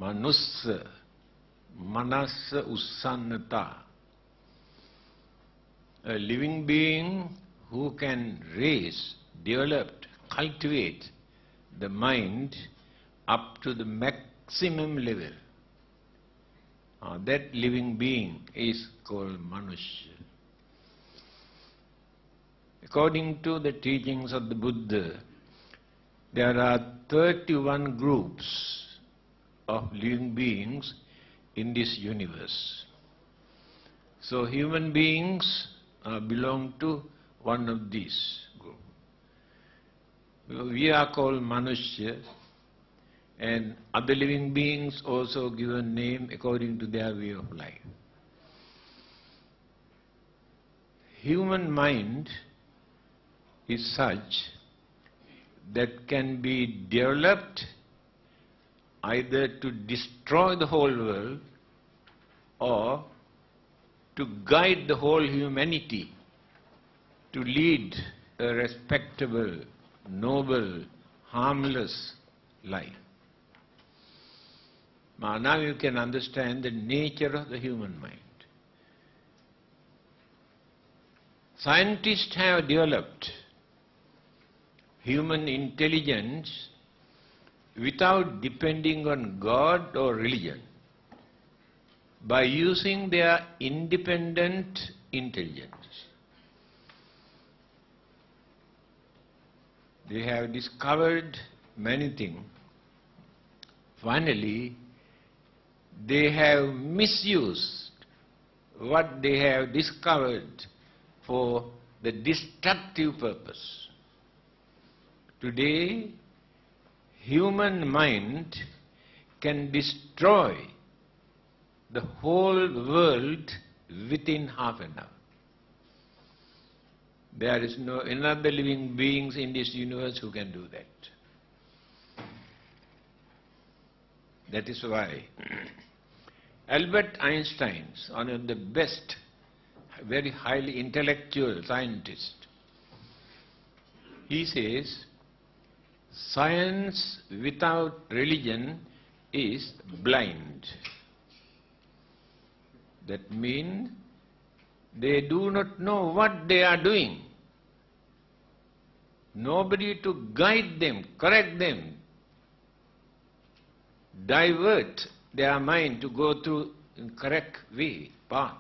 Manussa, Manassa Ussannata. A living being who can raise, develop, cultivate the mind up to the maximum level. That living being is called Manushya. According to the teachings of the Buddha, there are 31 groups of living beings in this universe. So human beings belong to one of these groups. We are called Manushya, and other living beings also give a name according to their way of life. Human mind is such that can be developed either to destroy the whole world or to guide the whole humanity to lead a respectable, noble, harmless life. Now you can understand the nature of the human mind. Scientists have developed human intelligence without depending on God or religion, by using their independent intelligence. They have discovered many things. Finally, they have misused what they have discovered for the destructive purpose. Today, human mind can destroy the whole world within half an hour. There is no another living beings in this universe who can do that. That is why Albert Einstein, one of the best, very highly intellectual scientist, he says, science without religion is blind. That means they do not know what they are doing. Nobody to guide them, correct them, divert their mind to go through the correct way, path.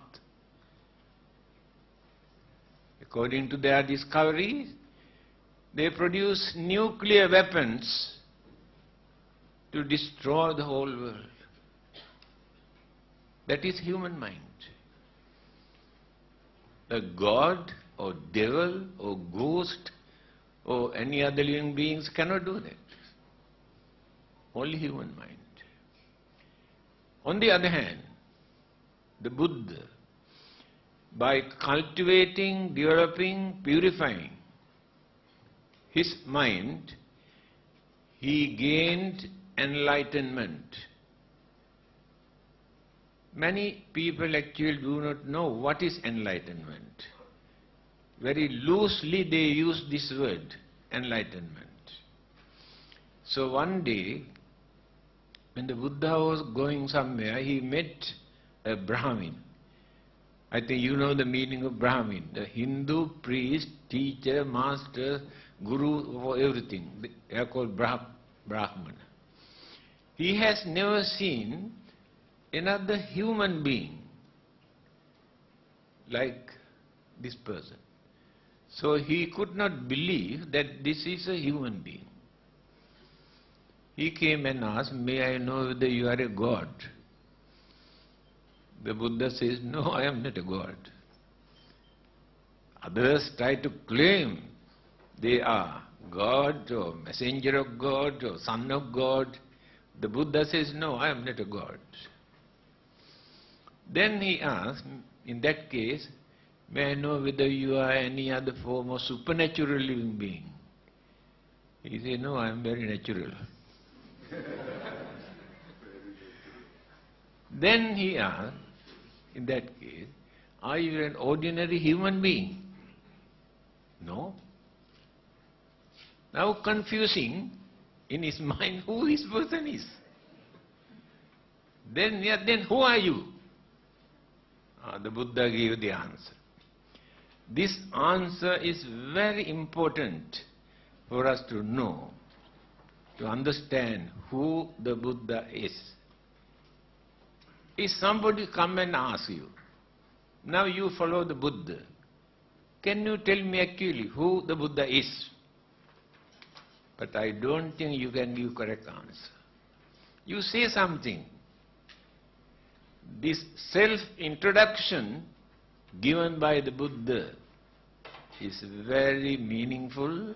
According to their discoveries, they produce nuclear weapons to destroy the whole world. That is human mind. A god or devil or ghost or any other living beings cannot do that. Only human mind. On the other hand, the Buddha, by cultivating, developing, purifying his mind, he gained enlightenment. Many people actually do not know what is enlightenment. Very loosely they use this word, enlightenment. So one day, when the Buddha was going somewhere, he met a Brahmin. I think you know the meaning of Brahmin, the Hindu priest, teacher, master, guru, for everything. They are called Brahmana. He has never seen another human being like this person. So he could not believe that this is a human being. He came and asked, may I know whether you are a god? The Buddha says, no, I am not a god. Others try to claim they are God or messenger of God or son of God. The Buddha says, no, I am not a god. Then he asked, in that case, may I know whether you are any other form of supernatural living being? He said, no, I am very natural. Then he asked, in that case, are you an ordinary human being? No. Now confusing in his mind who this person is. Then who are you? The Buddha gave the answer. This answer is very important for us to know, to understand who the Buddha is. If somebody come and ask you, now you follow the Buddha, can you tell me actually who the Buddha is? But I don't think you can give correct answer. You say something. This self-introduction given by the Buddha is very meaningful.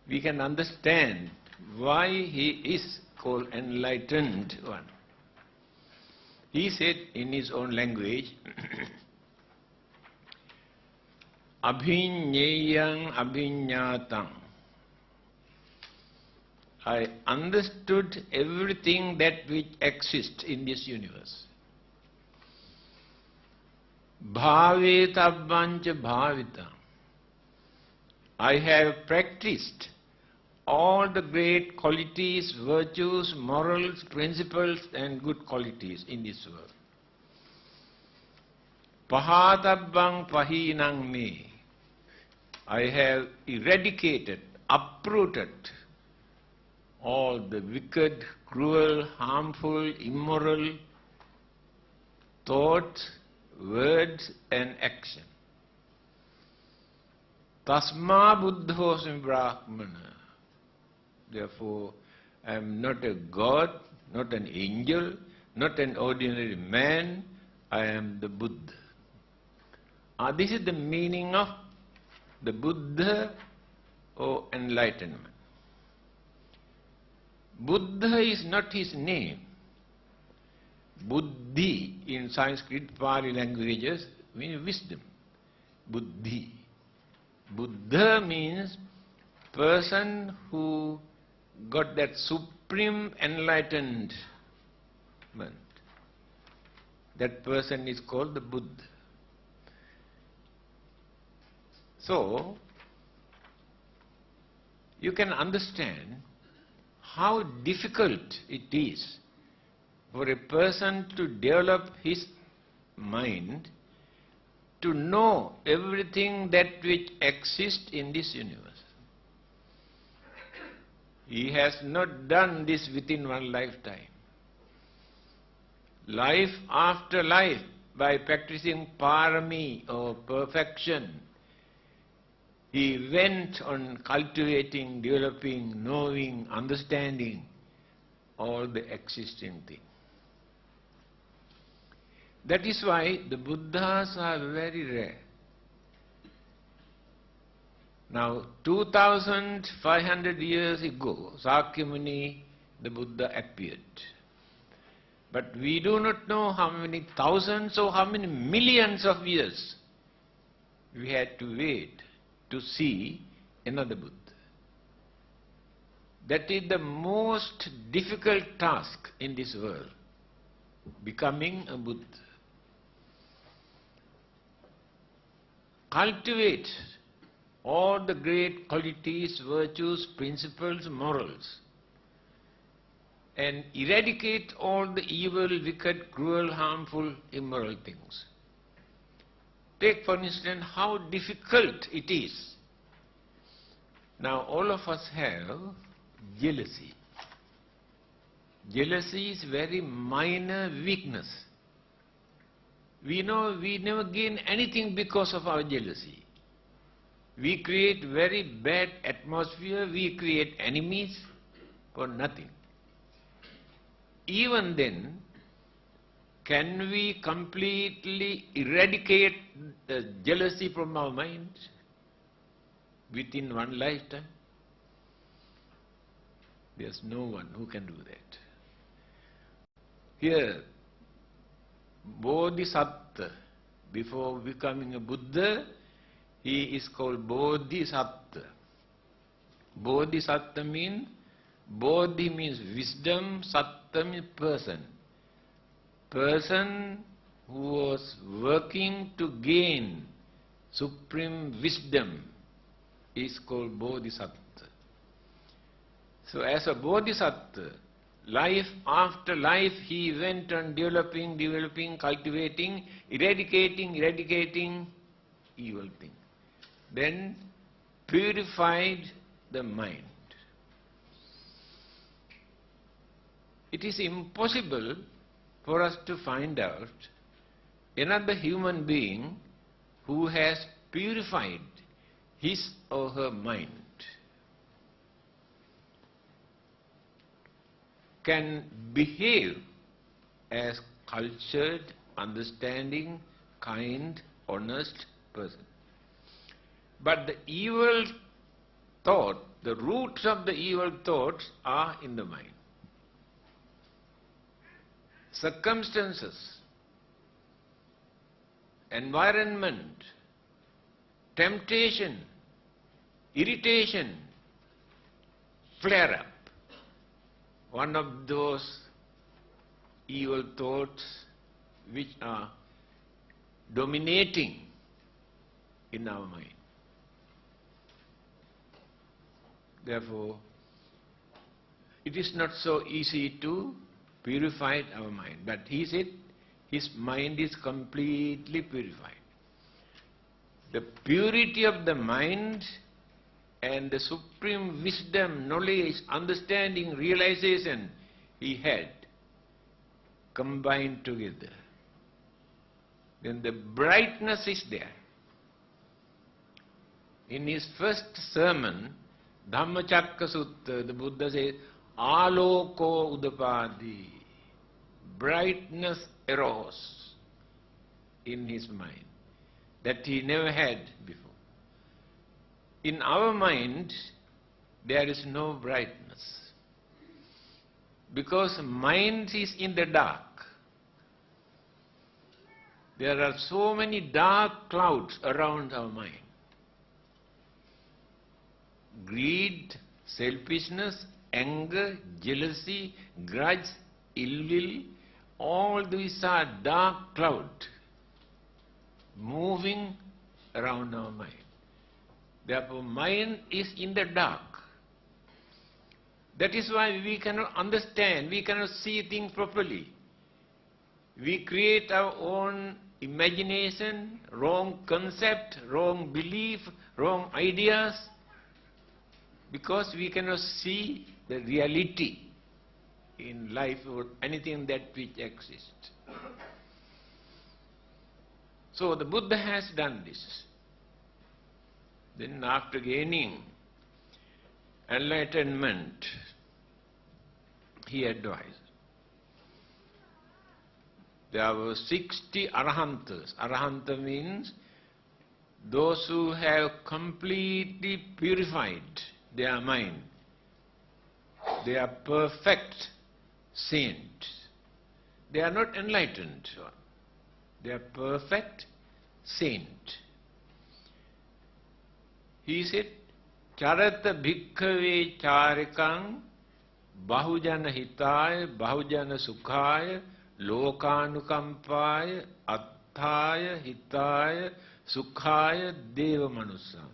We can understand why he is called enlightened one. He said in his own language, Abhinyeyang abhinyatam. I understood everything that which exists in this universe. Bhavetabbancha bhavita. I have practiced all the great qualities, virtues, morals, principles and good qualities in this world. Pahatabbang pahinang me. I have eradicated, uprooted all the wicked, cruel, harmful, immoral thoughts, words and action. Tasma buddhosmi brahmana. Therefore, I am not a god, not an angel, not an ordinary man, I am the Buddha. This is the meaning of the Buddha or enlightenment. Buddha is not his name. Buddhi in Sanskrit, Pali languages means wisdom. Buddhi. Buddha means person who got that supreme enlightenment. That person is called the Buddha. So, you can understand how difficult it is for a person to develop his mind to know everything that which exists in this universe. He has not done this within one lifetime. Life after life, by practicing parami or perfection, he went on cultivating, developing, knowing, understanding all the existing things. That is why the Buddhas are very rare. Now, 2500 years ago, Sakyamuni, the Buddha appeared. But we do not know how many thousands or how many millions of years we had to wait to see another Buddha. That is the most difficult task in this world, becoming a Buddha. Cultivate all the great qualities, virtues, principles, morals, and eradicate all the evil, wicked, cruel, harmful, immoral things. Take for instance how difficult it is. Now all of us have jealousy. Jealousy is very minor weakness. We know we never gain anything because of our jealousy. We create very bad atmosphere, we create enemies for nothing. Even then, can we completely eradicate the jealousy from our minds within one lifetime? There's no one who can do that. Here, Bodhisattva, before becoming a Buddha, he is called Bodhisattva. Bodhisattva means, Bodhi means wisdom, Sattva means person. Person who was working to gain supreme wisdom is called Bodhisattva. So as a Bodhisattva, life after life he went on developing, cultivating, eradicating evil things. Then purified the mind. It is impossible for us to find out another human being who has purified his or her mind, can behave as cultured, understanding, kind, honest person. But the evil thought, the roots of the evil thoughts are in the mind. Circumstances, environment, temptation, irritation, flare up. One of those evil thoughts which are dominating in our mind. Therefore, it is not so easy to purify our mind. But he said his mind is completely purified. The purity of the mind and the supreme wisdom, knowledge, understanding, realization he had combined together. Then the brightness is there. In his first sermon, Dhammacakka Sutta, the Buddha says, Aloko udapadi, brightness arose in his mind that he never had before. In our mind, there is no brightness, because mind is in the dark. There are so many dark clouds around our mind. Greed, selfishness, anger, jealousy, grudge, ill will, all these are dark clouds moving around our mind. Therefore, mind is in the dark. That is why we cannot understand, we cannot see things properly. We create our own imagination, wrong concept, wrong belief, wrong ideas, because we cannot see the reality in life or anything that which exists. So the Buddha has done this. Then after gaining enlightenment, he advised. There were 60 Arahantas. Arahanta means those who have completely purified their mind. They are perfect saints. They are not enlightened. They are perfect saints. He said, Charata bhikkhave charikang bahujana hitaya bahujana sukhaya lokanukampaya atthaya hitaya sukhaya deva manusana.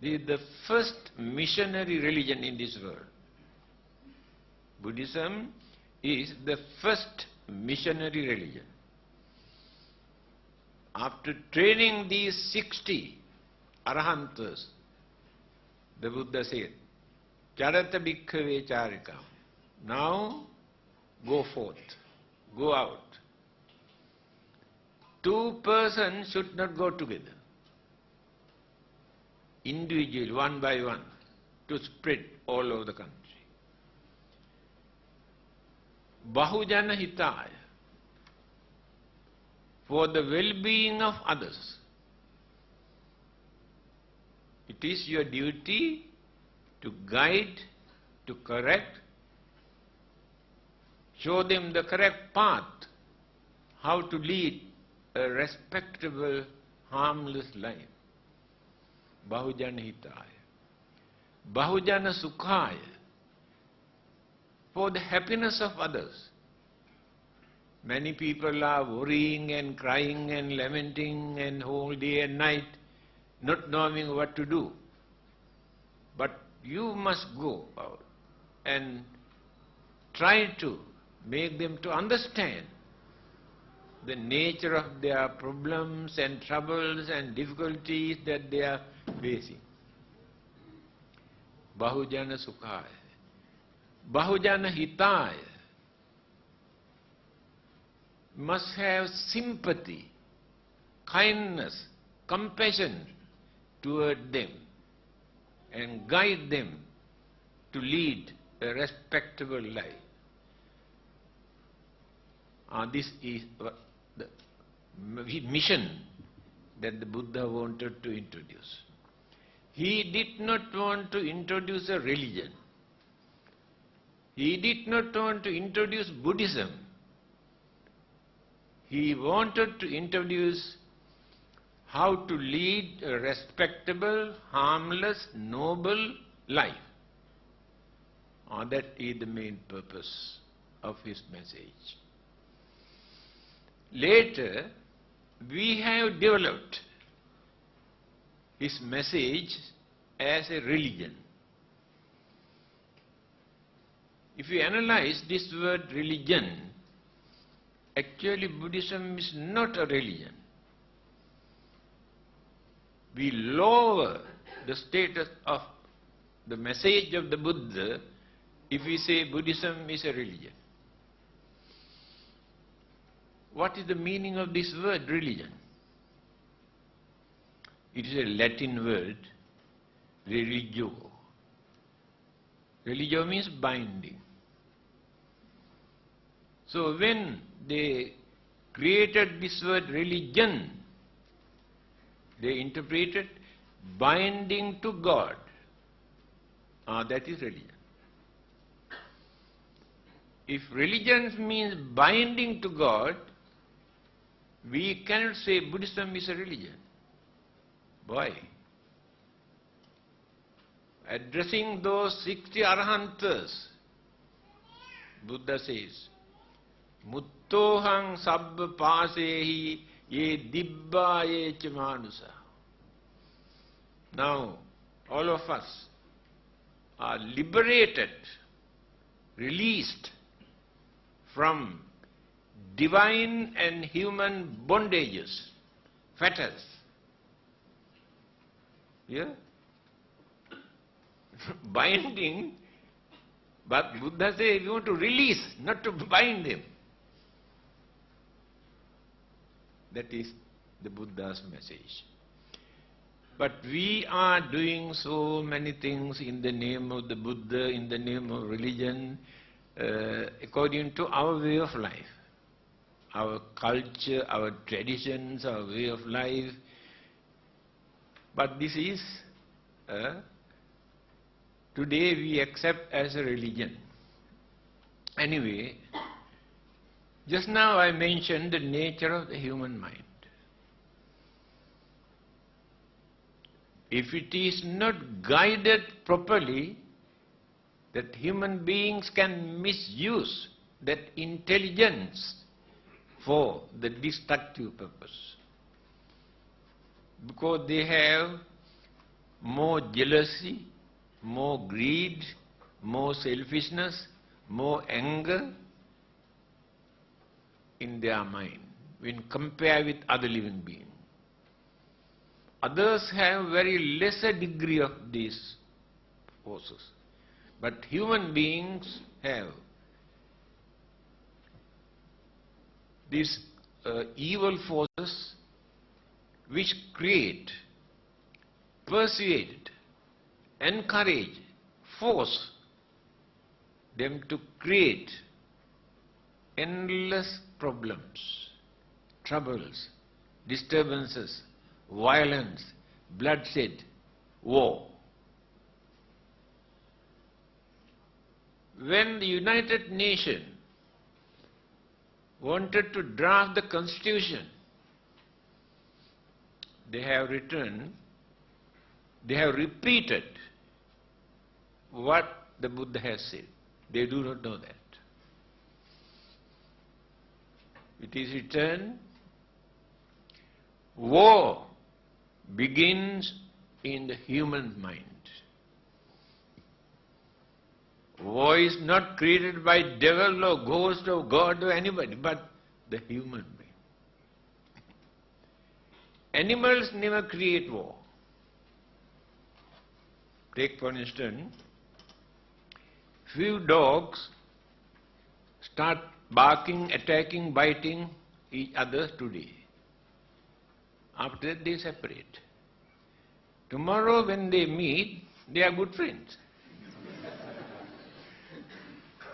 This is the first missionary religion in this world. Buddhism is the first missionary religion. After training these 60 Arahantas, the Buddha said, Charata bhikkhave charika. Now go forth, go out. Two persons should not go together. Individually, one by one, to spread all over the country. Bahujana hitaya, for the well-being of others. It is your duty to guide, to correct, show them the correct path, how to lead a respectable, harmless life. Bahujana hitaya. Bahujana sukhaya, for the happiness of others. Many people are worrying and crying and lamenting and whole day and night, not knowing what to do. But you must go out. and try to make them to understand the nature of their problems and troubles and difficulties that they are facing. Bahujana Sukhaya, Bahujana Hitaya, must have sympathy, kindness, compassion toward them and guide them to lead a respectable life. This is the mission that the Buddha wanted to introduce. He did not want to introduce a religion. He did not want to introduce Buddhism. He wanted to introduce how to lead a respectable, harmless, noble life. That is the main purpose of his message. Later, we have developed his message as a religion. If you analyze this word religion, actually Buddhism is not a religion. We lower the status of the message of the Buddha if we say Buddhism is a religion. What is the meaning of this word, religion? It is a Latin word, religio. Religio means binding. So when they created this word religion, they interpreted binding to God. That is religion. If religion means binding to God, we cannot say Buddhism is a religion. Why? Addressing those 60 Arhantas, Buddha says, Muttohang sabba pasehi ye dibba ye chamanusa. Now, all of us are liberated, released from divine and human bondages, fetters. Yeah? Binding, but Buddha says you want to release, not to bind them. That is the Buddha's message. But we are doing so many things in the name of the Buddha, in the name of religion, according to our way of life. Our culture, our traditions, our way of life. But this is, today we accept as a religion. Anyway, just now I mentioned the nature of the human mind. If it is not guided properly, that human beings can misuse that intelligence for the destructive purpose. Because they have more jealousy, more greed, more selfishness, more anger in their mind when compared with other living beings. Others have very lesser degree of these forces. But human beings have these evil forces which create, persuade, encourage, force them to create endless problems, troubles, disturbances, violence, bloodshed, war. When the United Nations wanted to draft the Constitution, they have written, they have repeated what the Buddha has said. They do not know that. It is written, war begins in the human mind. War is not created by devil or ghost or God or anybody, but the human being. Animals never create war. Take for instance, few dogs start barking, attacking, biting each other today. After that they separate. Tomorrow when they meet, they are good friends.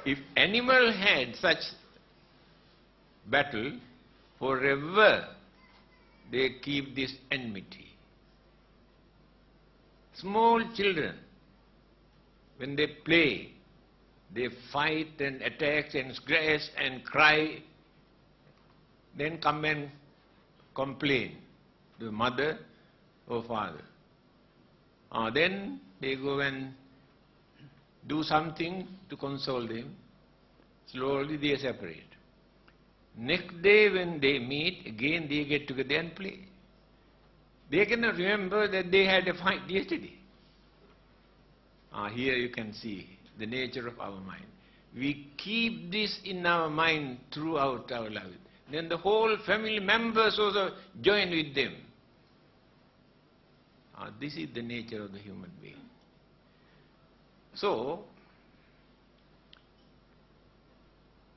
If animal had such battle, forever they keep this enmity. Small children, when they play, they fight and attack and scratch and cry, then come and complain to mother or father. Then they go and do something to console them. Slowly they separate. Next day when they meet, again they get together and play. They cannot remember that they had a fight yesterday. Here you can see the nature of our mind. We keep this in our mind throughout our life. Then the whole family members also join with them. This is the nature of the human being. So,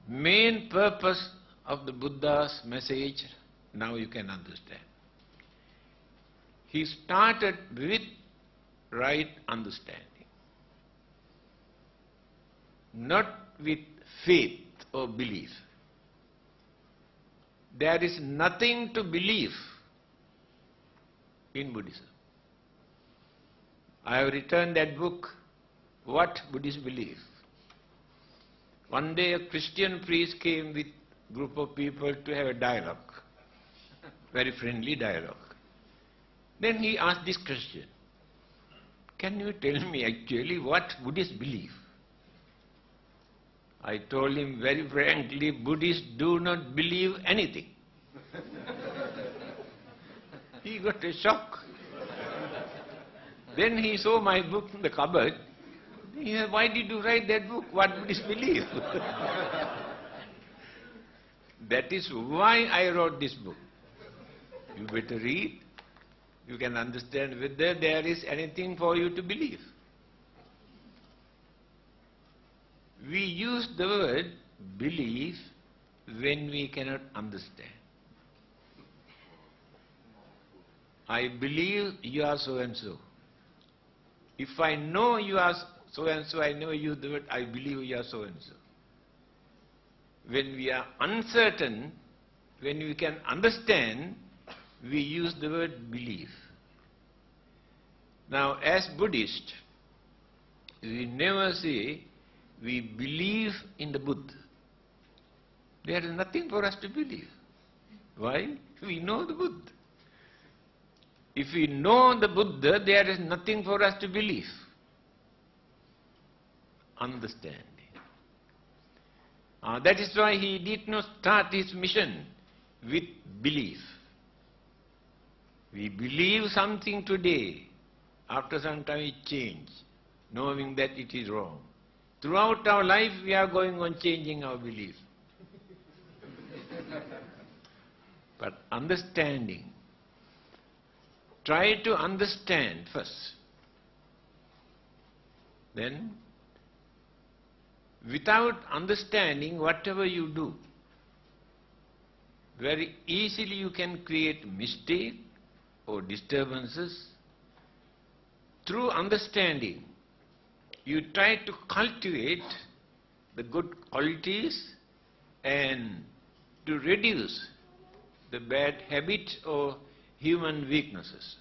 main purpose of the Buddha's message, now you can understand. He started with right understanding, not with faith or belief. There is nothing to believe in Buddhism. I have written that book, What Buddhists Believe. One day a Christian priest came with a group of people to have a dialogue, very friendly dialogue. Then he asked this question, can you tell me actually what Buddhists believe? I told him very frankly, Buddhists do not believe anything. He got a shock. Then he saw my book in the cupboard. He said, why did you write that book, What Buddhists Believe? That is why I wrote this book. You better read. You can understand whether there is anything for you to believe. We use the word believe when we cannot understand. I believe you are so and so. If I know you are so and so, I never use the word I believe you are so and so. When we are uncertain, when we can understand, we use the word believe. Now, as Buddhists, we never say we believe in the Buddha. There is nothing for us to believe. Why? We know the Buddha. If we know the Buddha, there is nothing for us to believe. Understanding. That is why he did not start his mission with belief. We believe something today, after some time it changes, knowing that it is wrong. Throughout our life we are going on changing our belief. But understanding, try to understand first. Then, without understanding, whatever you do, very easily you can create mistake or disturbances. Through understanding, you try to cultivate the good qualities and to reduce the bad habits or human weaknesses.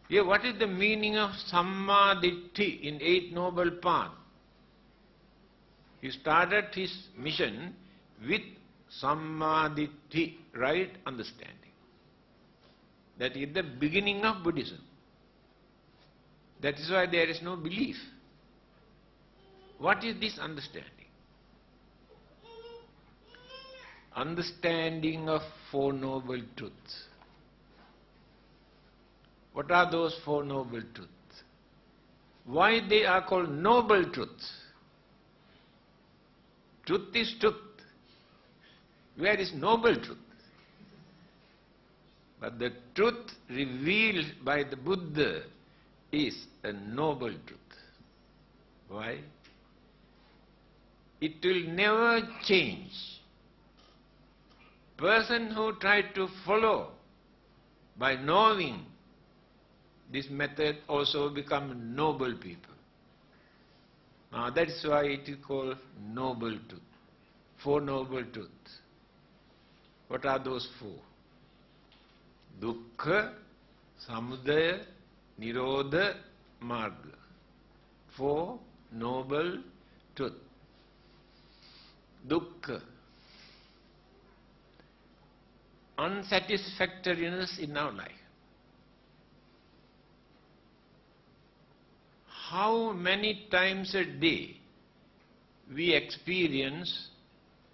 Here, what is the meaning of Samma Ditthi in Eight Noble Path? He started his mission with Samma Ditthi, right understanding. That is the beginning of Buddhism. That is why there is no belief. What is this understanding? Understanding of Four Noble Truths. What are those Four Noble Truths? Why they are called noble truths? Truth is truth. Where is noble truth? But the truth revealed by the Buddha is a noble truth. Why? It will never change. Person who tries to follow by knowing this method also become noble people. That is why it is called noble truth. Four noble truths. What are those four? Dukkha, Samudaya, Nirodha, Marga. Four noble truths. Dukkha. Unsatisfactoriness in our life. How many times a day we experience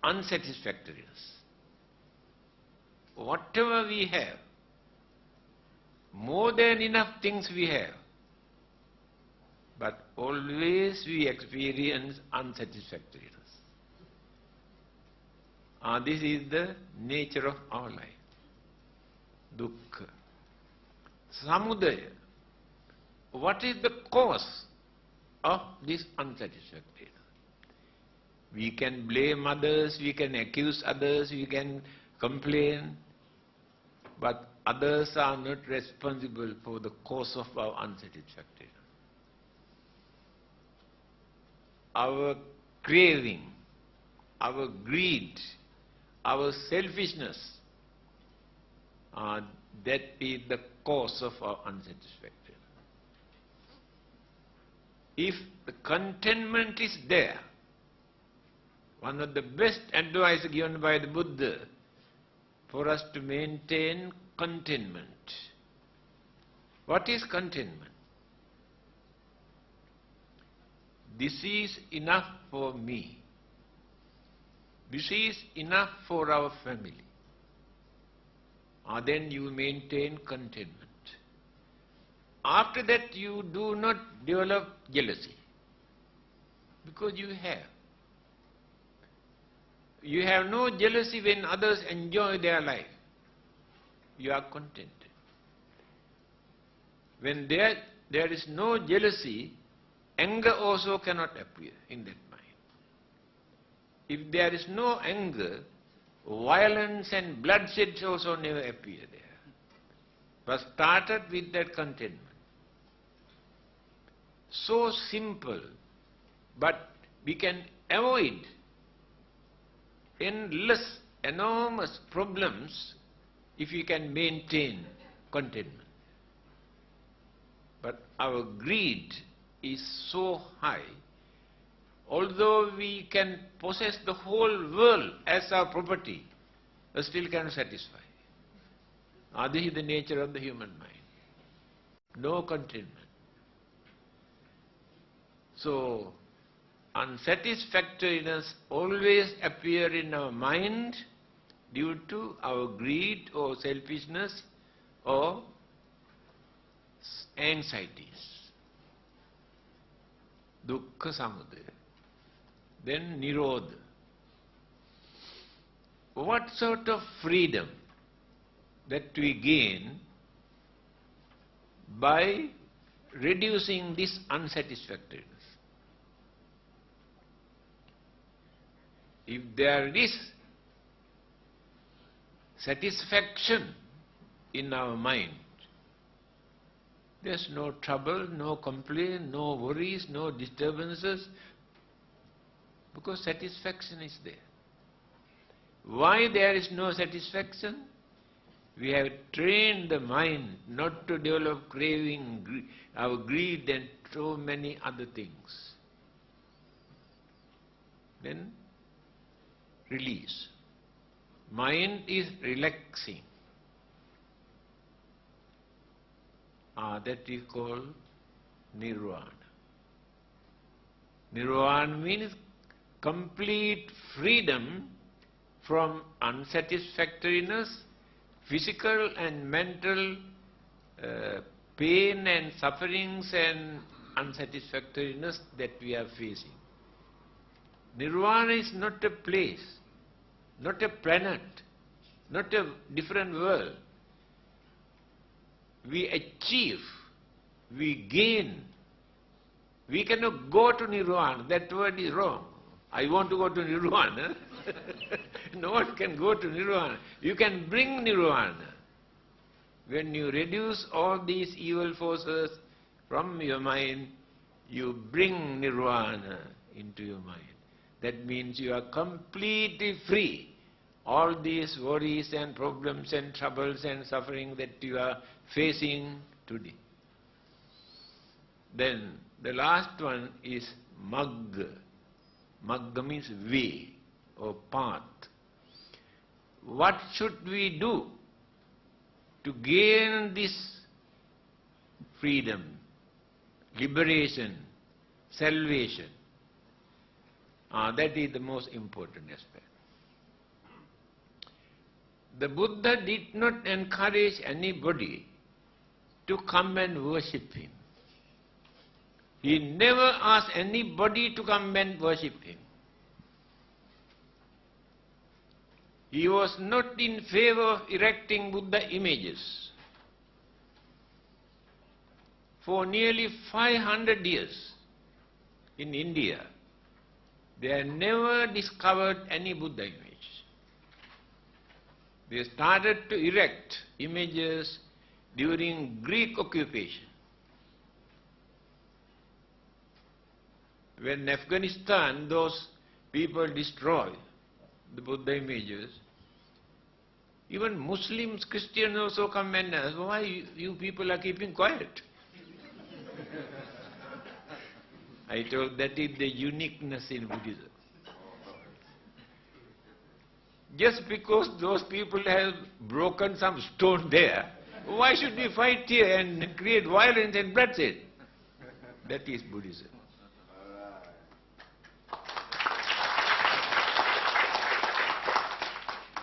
unsatisfactoriness? Whatever we have, more than enough things we have, but always we experience unsatisfactoriness. This is the nature of our life. Dukkha. Samudaya. What is the cause of this unsatisfactoriness? We can blame others, we can accuse others, we can complain, but others are not responsible for the cause of our unsatisfactoriness. Our craving, our greed, our selfishness, that is the cause of our unsatisfactoriness. If the contentment is there, one of the best advice given by the Buddha for us to maintain contentment. What is contentment? This is enough for me. This is enough for our family. Then you maintain contentment. After that you do not develop jealousy, because you have. You have no jealousy when others enjoy their life. You are contented. When there is no jealousy, anger also cannot appear in that mind. If there is no anger, violence and bloodshed also never appear there. But started with that contentment. So simple, but we can avoid endless, enormous problems if we can maintain contentment. But our greed is so high, although we can possess the whole world as our property, but still cannot satisfy. This is the nature of the human mind. No contentment. So, unsatisfactoriness always appear in our mind due to our greed or selfishness or anxieties. Dukkha Samudaya. Then Nirodha. What sort of freedom that we gain by reducing this unsatisfactoriness? If there is satisfaction in our mind, there's no trouble, no complaint, no worries, no disturbances, because satisfaction is there. Why there is no satisfaction? We have trained the mind not to develop craving, our greed and so many other things. Then release. Mind is relaxing. That we call nirvana. Nirvana means complete freedom from unsatisfactoriness, physical and mental pain and sufferings and unsatisfactoriness that we are facing. Nirvana is not a place, not a planet, not a different world. We achieve, we gain. We cannot go to Nirvana. That word is wrong. I want to go to Nirvana. No one can go to Nirvana. You can bring Nirvana. When you reduce all these evil forces from your mind, you bring Nirvana into your mind. That means you are completely free. All these worries and problems and troubles and suffering that you are facing today. Then the last one is Magga. Magga means way or path. What should we do to gain this freedom, liberation, salvation? That is the most important aspect. The Buddha did not encourage anybody to come and worship him. He never asked anybody to come and worship him. He was not in favor of erecting Buddha images. For nearly 500 years in India, they had never discovered any Buddha image. They started to erect images during Greek occupation. When Afghanistan, those people destroyed the Buddha images, even Muslims, Christians also come and ask, why you people are keeping quiet? I told that is the uniqueness in Buddhism. Just because those people have broken some stone there, why should we fight here and create violence and bloodshed? That is Buddhism.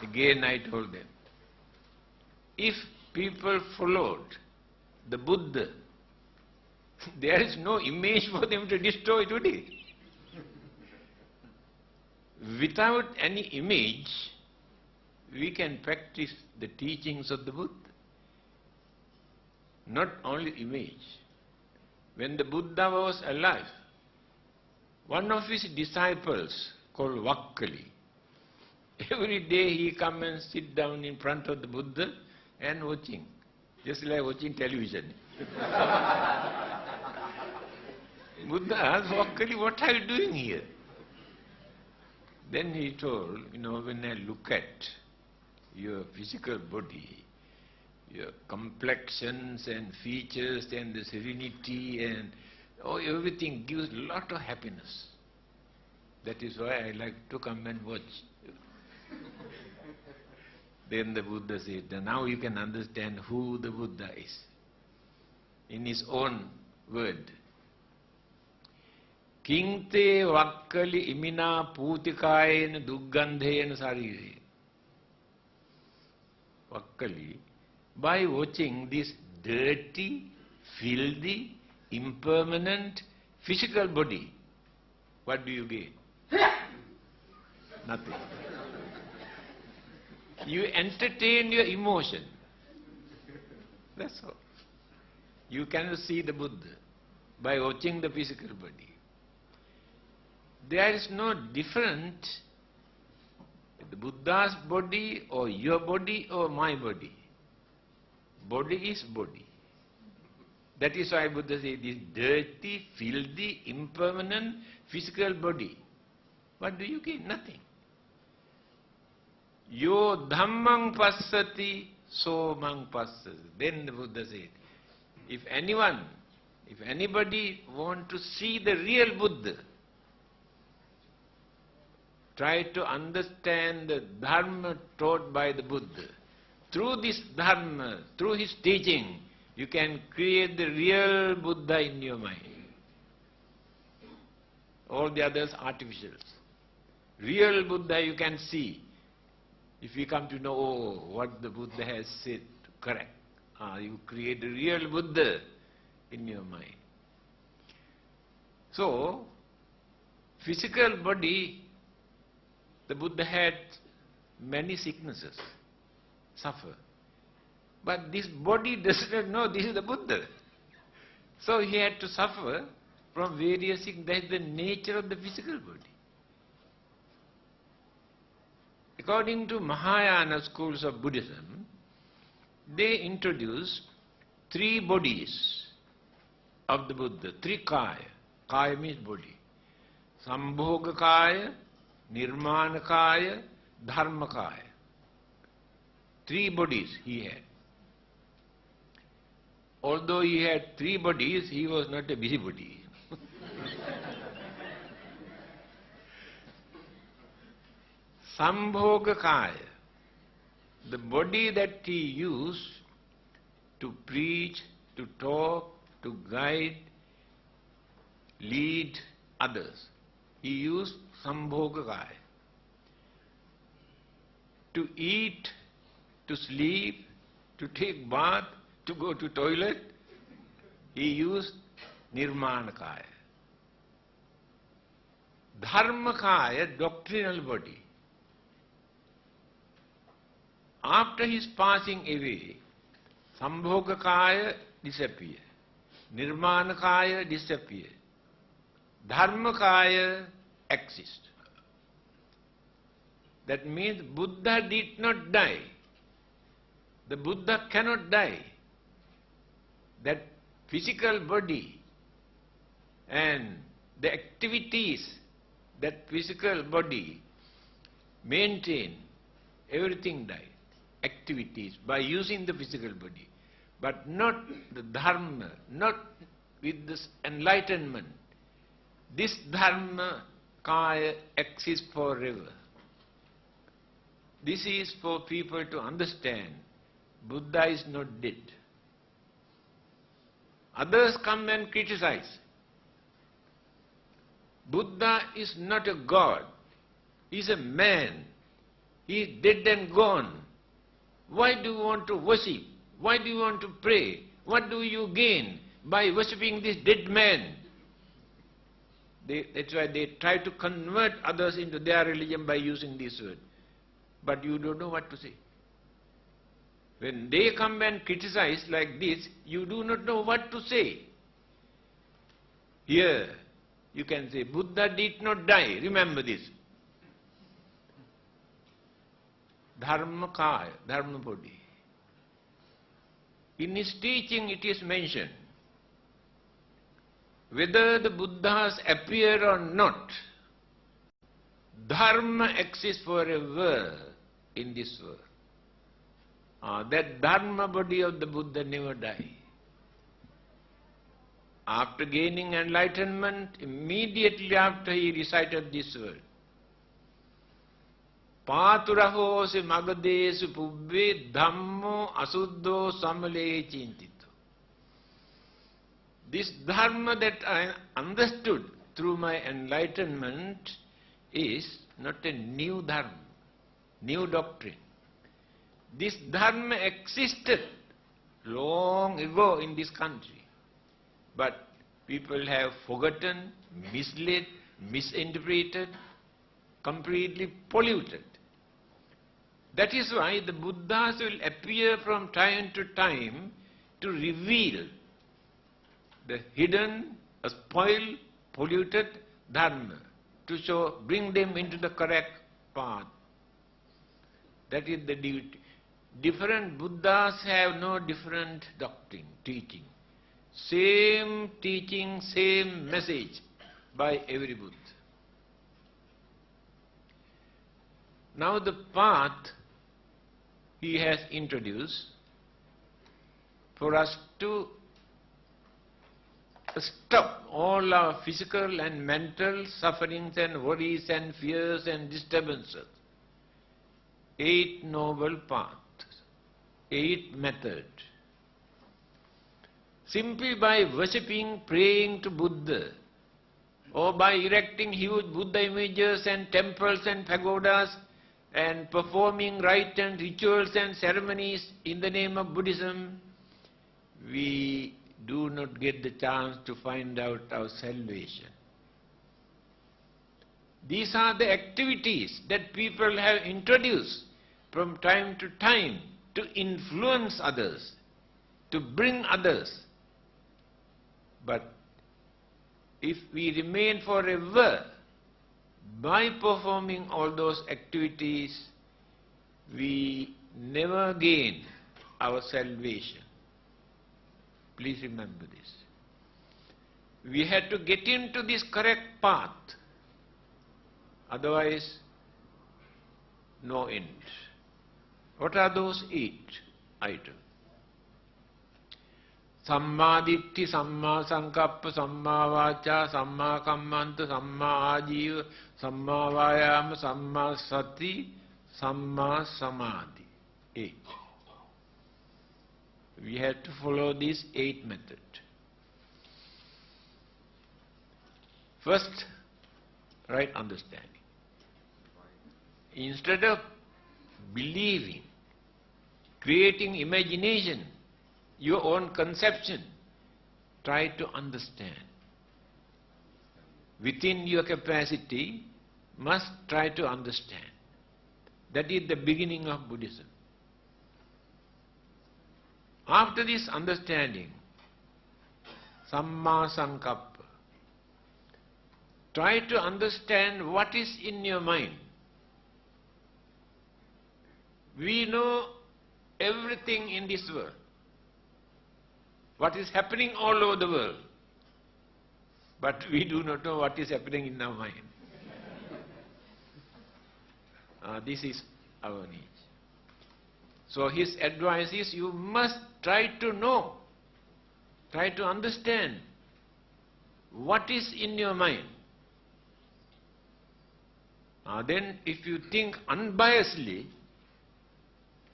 Again I told them, if people followed the Buddha, there is no image for them to destroy today. Without any image, we can practice the teachings of the Buddha. Not only image. When the Buddha was alive, one of his disciples called Vakkali, every day he come and sit down in front of the Buddha and watching, just like watching television. Buddha asked Vakkali, what are you doing here? Then he told, when I look at your physical body, your complexions and features and the serenity and everything gives a lot of happiness. That is why I like to come and watch. Then the Buddha said, now you can understand who the Buddha is. In his own word. Kinte vakkali imina putikayena duggandhena sarire. Vakkali, by watching this dirty, filthy, impermanent physical body, what do you gain? Nothing. You entertain your emotion. That's all. You cannot see the Buddha by watching the physical body. There is no difference with the Buddha's body or your body or my body. Body is body. That is why Buddha says this dirty, filthy, impermanent physical body. What do you gain? Nothing. Yo dhammang passati, so mang passati. Then the Buddha said, if anybody want to see the real Buddha, try to understand the dharma taught by the Buddha. Through this dharma, through his teaching, you can create the real Buddha in your mind. All the others artificials. Real Buddha you can see. If you come to know what the Buddha has said, correct. You create the real Buddha in your mind. So, physical body, the Buddha had many sicknesses, suffer. But this body does not know this is the Buddha. So he had to suffer from various things. That is the nature of the physical body. According to Mahayana schools of Buddhism, they introduced 3 bodies of the Buddha, 3 kaya. Kaya means body. Sambhoga kaya, Nirmana kaya, Dharma kaya. 3 bodies he had. Although he had 3 bodies, he was not a busybody. Sambhoga kaya, the body that he used to preach, to talk, to guide, lead others. He used Sambhoga kaya. To eat, to sleep, to take bath, to go to toilet, he used Nirmana kaya. Dharma kaya, doctrinal body. After his passing away, Sambhoga kaya disappeared. Nirmana kaya disappeared. Dharma kaya exists. That means Buddha did not die. The Buddha cannot die. That physical body and the activities that physical body maintain, everything died. Activities by using the physical body, but not the dharma, not with this enlightenment. This dharma kaya exists forever. This is for people to understand. Buddha is not dead. Others come and criticize. Buddha is not a god. He is a man. He is dead and gone. Why do you want to worship? Why do you want to pray? What do you gain by worshipping this dead man? That's why they try to convert others into their religion by using this word. But you don't know what to say. When they come and criticize like this, you do not know what to say. Here, you can say, Buddha did not die. Remember this. Dharma kaya, dharma body. In his teaching it is mentioned, whether the Buddhas appear or not, dharma exists forever in this world. That dharma body of the Buddha never dies. After gaining enlightenment, immediately after he recited this word, Paturaho se magadesu pubbe dhammo asuddho samale chintito. This dharma that I understood through my enlightenment is not a new dharma, new doctrine. This dharma existed long ago in this country, but people have forgotten, misled, misinterpreted, completely polluted. That is why the Buddhas will appear from time to time to reveal the hidden, spoiled, polluted dharma, to show, bring them into the correct path. That is the duty. Different Buddhas have no different doctrine, teaching. Same teaching, same message by every Buddha. Now the path he has introduced for us to stop all our physical and mental sufferings and worries and fears and disturbances. 8 noble paths, 8 methods. Simply by worshipping, praying to Buddha, or by erecting huge Buddha images and temples and pagodas, and performing rite and rituals and ceremonies in the name of Buddhism, we do not get the chance to find out our salvation. These are the activities that people have introduced from time to time to influence others, to bring others. But if we remain forever by performing all those activities, we never gain our salvation. Please remember this. We had to get into this correct path. Otherwise, no end. What are those 8 items? Samma ditti, samma sankappa, samma vacha, samma kammanta, samma ajiva, samma vayama, samma sati, samma samadhi. 8. We have to follow this 8 method. First, right understanding. Instead of believing, creating imagination, your own conception, try to understand. Within your capacity, must try to understand. That is the beginning of Buddhism. After this understanding, Samma Sankappa, try to understand what is in your mind. We know everything in this world, what is happening all over the world, but we do not know what is happening in our mind. This is our niche. So his advice is, you must try to know, try to understand what is in your mind. Then if you think unbiasedly,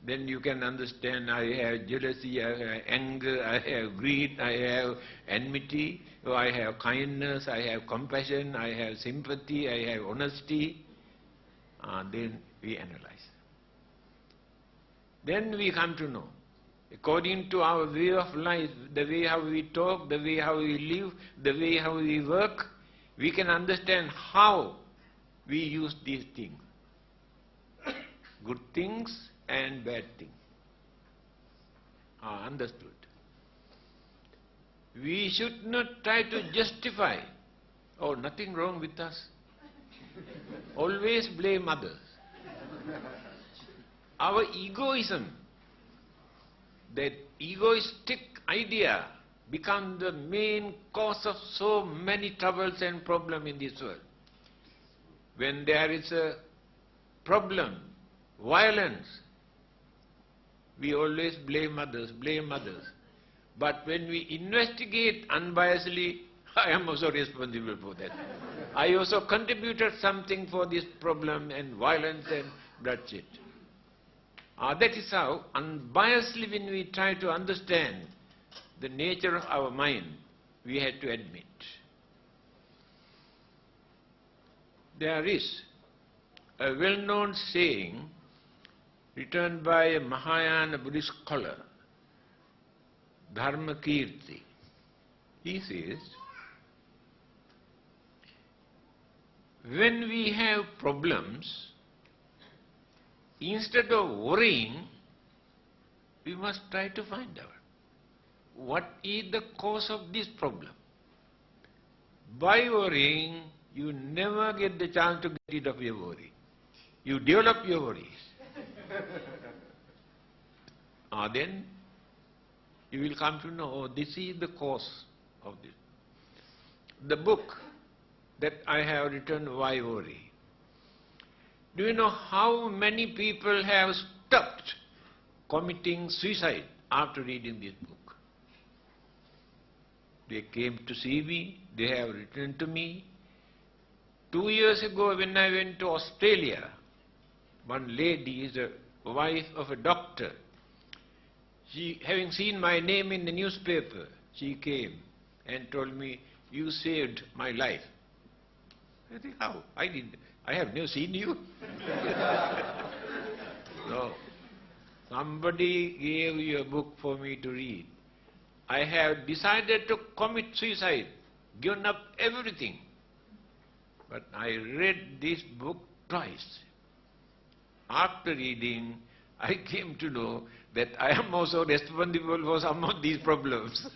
then you can understand, I have jealousy, I have anger, I have greed, I have enmity, I have kindness, I have compassion, I have sympathy, I have honesty. Then we analyze. Then we come to know, according to our way of life, the way how we talk, the way how we live, the way how we work, we can understand how we use these things. Good things and bad things are understood. We should not try to justify, oh, nothing wrong with us. Always blame others. Our egoism, that egoistic idea, becomes the main cause of so many troubles and problems in this world. When there is a problem, violence, we always blame others, blame others. But when we investigate unbiasedly, I am also responsible for that. I also contributed something for this problem and violence and bloodshed. That is how, unbiasedly, when we try to understand the nature of our mind, we have to admit. There is a well-known saying written by a Mahayana Buddhist scholar, Dharmakirti. He says, when we have problems, instead of worrying, we must try to find out what is the cause of this problem. By worrying, you never get the chance to get rid of your worry. You develop your worries. Then you will come to know, oh, this is the cause of this. The book that I have written, Why Worry? Do you know how many people have stopped committing suicide after reading this book? They came to see me, they have written to me. 2 years ago when I went to Australia, one lady is a wife of a doctor. She, having seen my name in the newspaper, she came and told me, you saved my life. I think, how? I have never seen you. No. Somebody gave you a book for me to read. I have decided to commit suicide, given up everything. But I read this book twice. After reading, I came to know that I am also responsible for some of these problems.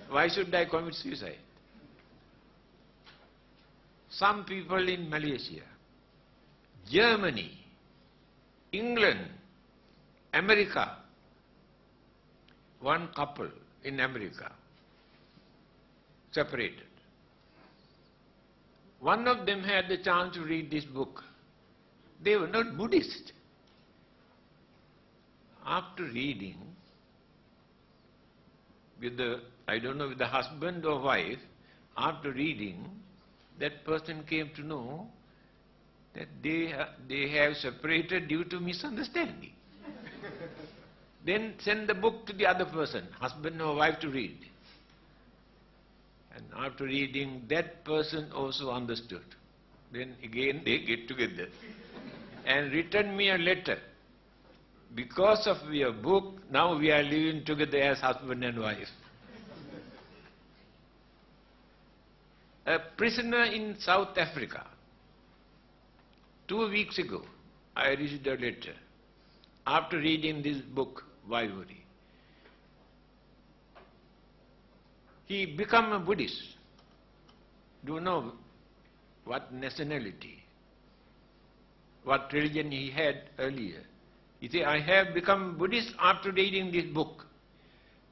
Why should I commit suicide? Some people in Malaysia, Germany, England, America, one couple in America, separated. One of them had the chance to read this book. They were not Buddhist. After reading, with the, I don't know, with the husband or wife, after reading, that person came to know that they have separated due to misunderstanding. Then send the book to the other person, husband or wife, to read. And after reading, that person also understood. Then again they get together and written me a letter. Because of your book, now we are living together as husband and wife. A prisoner in South Africa, 2 weeks ago, I received a letter. After reading this book, Why Worry? He became a Buddhist. Do you know what nationality, what religion he had earlier? He said, I have become Buddhist after reading this book.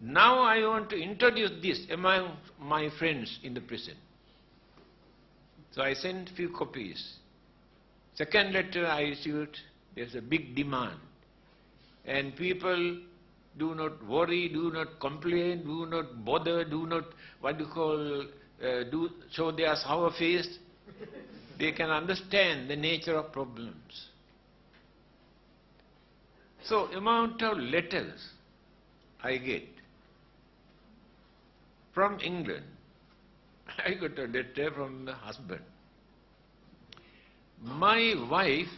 Now I want to introduce this among my friends in the prison. So I sent few copies. Second letter I received, there's a big demand. And people do not worry, do not complain, do not bother, do not, show their sour face. They can understand the nature of problems. So amount of letters I get from England. I got a letter from the husband. My wife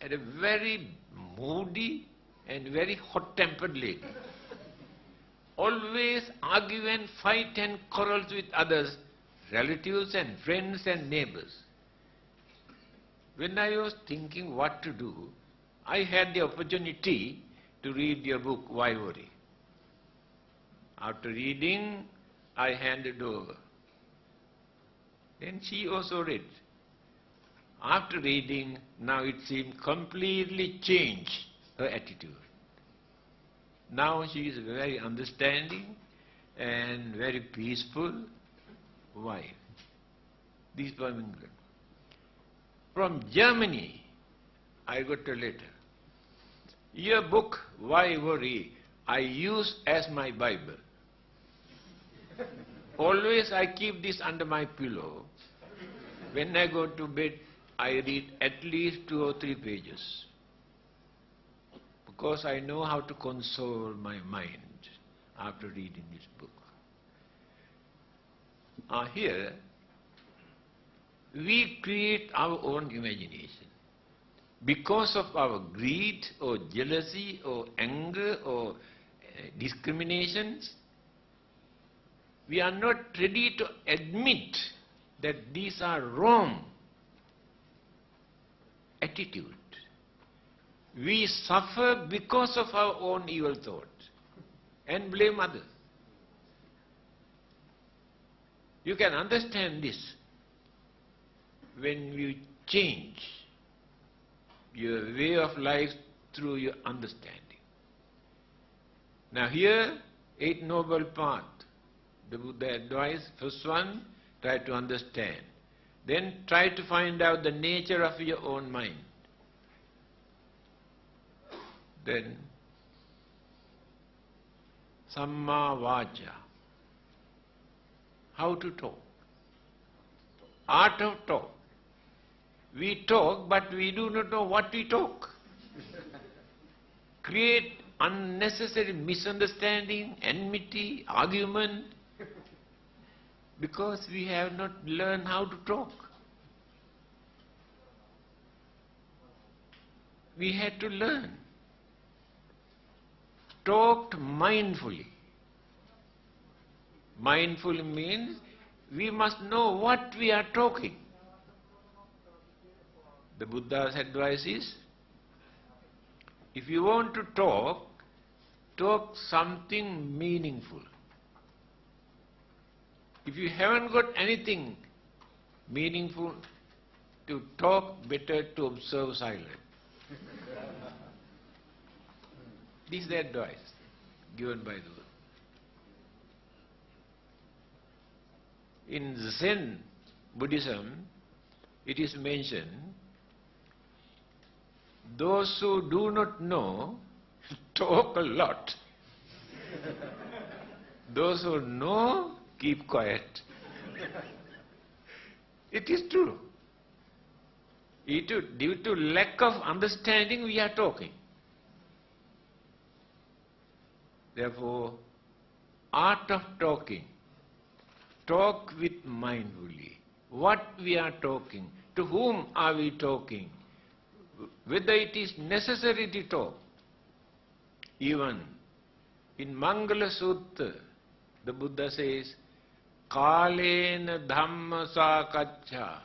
had a very moody and very hot-tempered lady. Always argue and fight and quarrels with others, relatives and friends and neighbors. When I was thinking what to do, I had the opportunity to read your book, Why Worry? After reading, I handed over. Then she also read. After reading, now it seemed completely changed her attitude. Now she is very understanding and very peaceful wife. This from England. From Germany, I got a letter. Your book, Why Worry, I use as my Bible. Always I keep this under my pillow. When I go to bed, I read at least 2 or 3 pages. Because I know how to console my mind after reading this book. Here, we create our own imagination. Because of our greed or jealousy or anger or discriminations, we are not ready to admit that these are wrong attitudes. We suffer because of our own evil thoughts and blame others. You can understand this when you change your way of life through your understanding. Now here, 8 noble paths. The Buddha advised, first one, try to understand. Then try to find out the nature of your own mind. Then, Samma Vacha. How to talk. Art of talk. We talk, but we do not know what we talk. Create unnecessary misunderstanding, enmity, argument, because we have not learned how to talk. We had to learn. Talked mindfully. Mindful means we must know what we are talking. The Buddha's advice is, if you want to talk, talk something meaningful. If you haven't got anything meaningful to talk, better to observe silence. This is the advice given by the Buddha. In Zen Buddhism, it is mentioned, those who do not know talk a lot. Those who know keep quiet. It is true. Due to lack of understanding, we are talking. Therefore, art of talking. Talk with mindfully. What we are talking, to whom are we talking, whether it is necessary to talk. Even in Mangala Sutta, the Buddha says, Kalena Dhamma Sakaccha.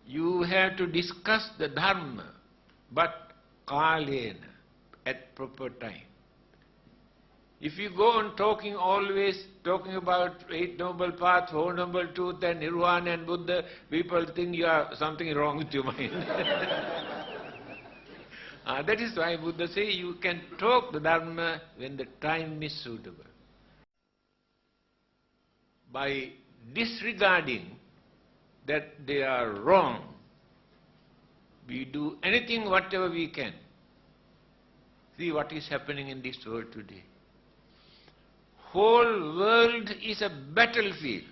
You have to discuss the Dharma, but Kalena, at proper time. If you go on talking always, talking about Eight Noble Paths, Four Noble Truths and Nirvana and Buddha, people think you have something wrong with your mind. That is why Buddha says you can talk the Dharma when the time is suitable. By disregarding that they are wrong, we do anything, whatever we can. See what is happening in this world today. Whole world is a battlefield.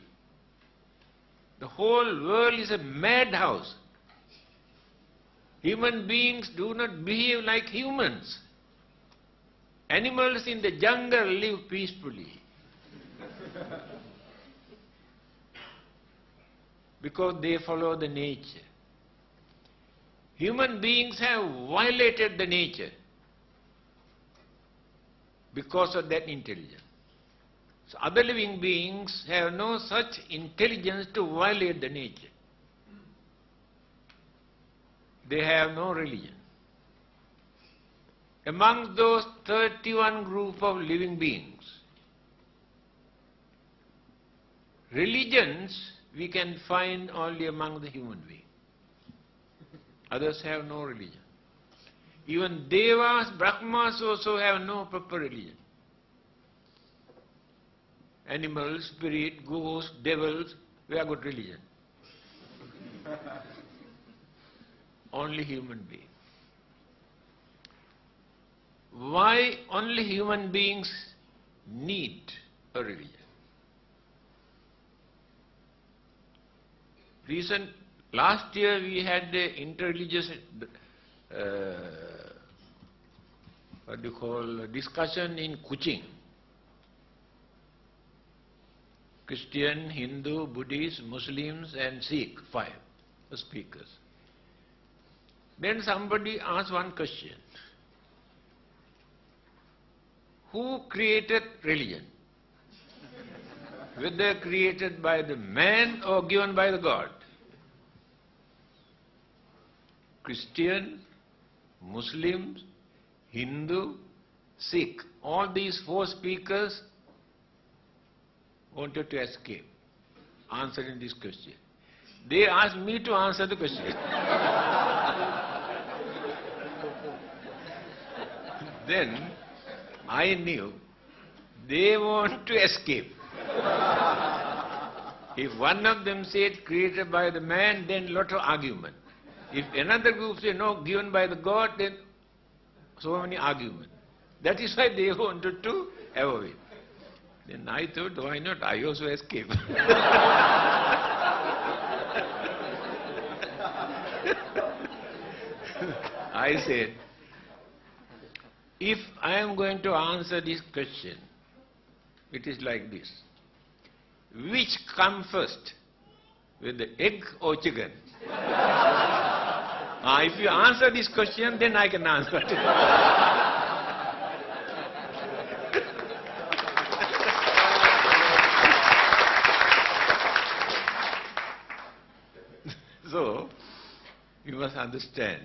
The whole world is a madhouse. Human beings do not behave like humans. Animals in the jungle live peacefully. Because they follow the nature. Human beings have violated the nature because of that intelligence. So other living beings have no such intelligence to violate the nature. They have no religion. Among those 31 group of living beings, religions we can find only among the human beings. Others have no religion. Even Devas, Brahmas also have no proper religion. Animals, spirit, ghosts, devils, we have got religion. Only human beings. Why only human beings need a religion? Last year we had the interreligious discussion in Kuching. Christian, Hindu, Buddhist, Muslims and Sikh, 5 speakers. Then somebody asked one question. Who created religion? Whether created by the man or given by the God? Christian, Muslims, Hindu, Sikh, all these 4 speakers wanted to escape answering this question. They asked me to answer the question. Then I knew they want to escape. If one of them said created by the man, then lot of argument. If another group say no, given by the God, then so many arguments. That is why they wanted to avoid. Then I thought, why not? I also escape. I said, if I am going to answer this question, it is like this. Which comes first, with the egg or chicken? If you answer this question, then I can answer it. So, you must understand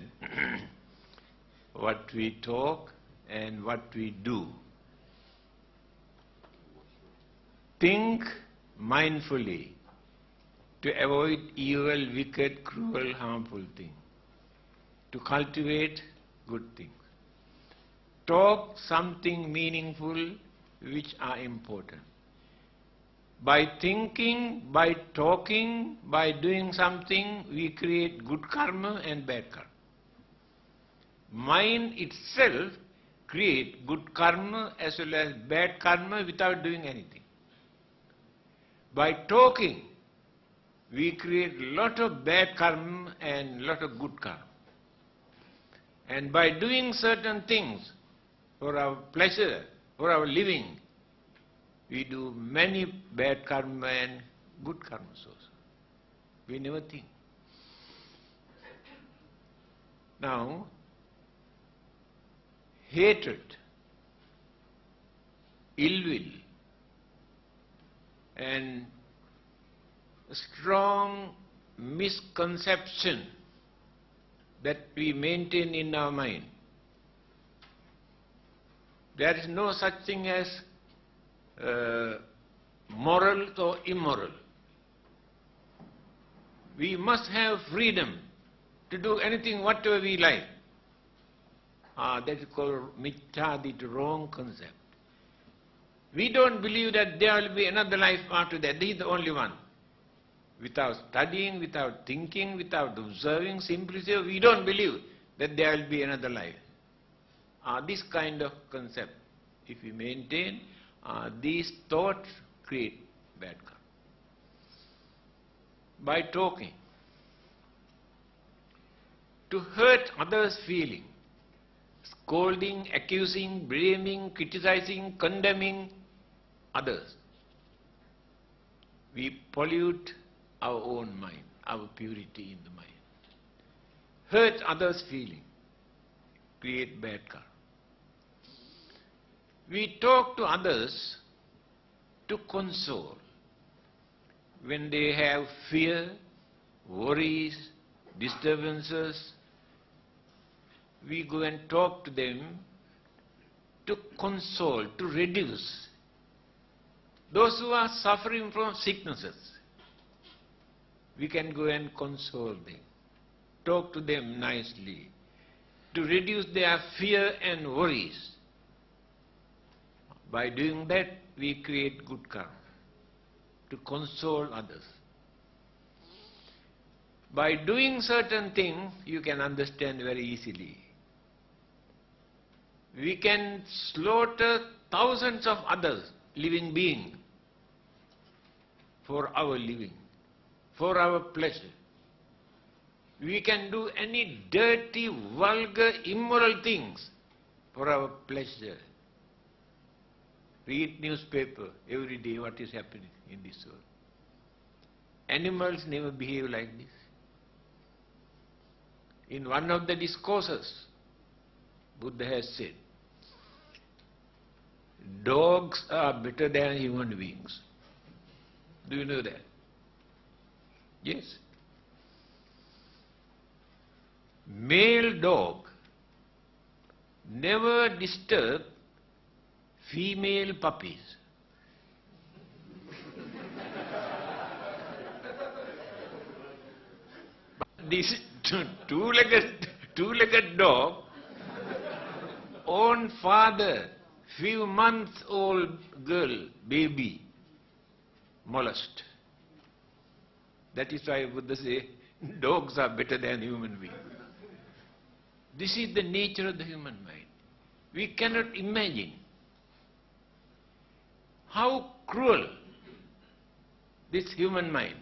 what we talk and what we do. Think mindfully to avoid evil, wicked, cruel, harmful things. To cultivate good things. Talk something meaningful which are important. By thinking, by talking, by doing something, we create good karma and bad karma. Mind itself creates good karma as well as bad karma without doing anything. By talking, we create a lot of bad karma and a lot of good karma. And by doing certain things for our pleasure, for our living, we do many bad karma and good karma also. We never think. Now, hatred, ill will, and strong misconception that we maintain in our mind. There is no such thing as moral or immoral. We must have freedom to do anything, whatever we like. That is called mithya, the wrong concept. We don't believe that there will be another life after that. This is the only one. Without studying, without thinking, without observing, simply say, we don't believe that there will be another life. This kind of concept, if we maintain, these thoughts create bad karma. By talking, to hurt others' feeling, scolding, accusing, blaming, criticizing, condemning others, we pollute our own mind, our purity in the mind. Hurt others' feeling, create bad karma. We talk to others to console. When they have fear, worries, disturbances, we go and talk to them to console, to reduce. Those who are suffering from sicknesses, we can go and console them, talk to them nicely, to reduce their fear and worries. By doing that, we create good karma, to console others. By doing certain things, you can understand very easily. We can slaughter thousands of others, living beings, for our living, for our pleasure. We can do any dirty, vulgar, immoral things for our pleasure. Read newspaper every day what is happening in this world. Animals never behave like this. In one of the discourses, Buddha has said, dogs are better than human beings. Do you know that? Yes. Male dog never disturb female puppies. This two-legged dog, own father, few months old girl, baby, molest. That is why Buddha say, dogs are better than human beings. This is the nature of the human mind. We cannot imagine how cruel this human mind,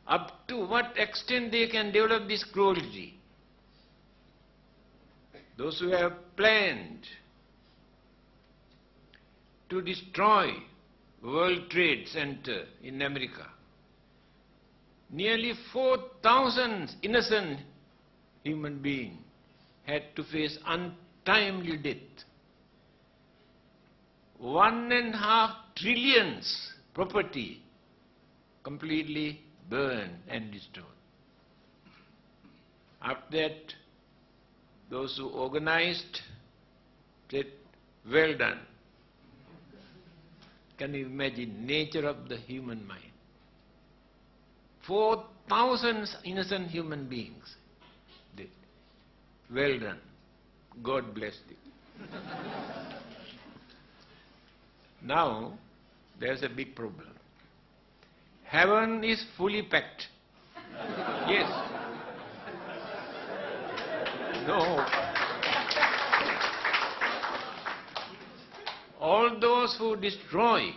up to what extent they can develop this cruelty. Those who have planned to destroy World Trade Center in America, nearly 4,000 innocent human beings had to face untimely death. 1.5 trillion property completely burned and destroyed. After that, those who organized said, well done. Can you imagine nature of the human mind? 4,000 innocent human beings did. Well done. God bless you. Now, there's a big problem. Heaven is fully packed. Yes. No. All those who destroy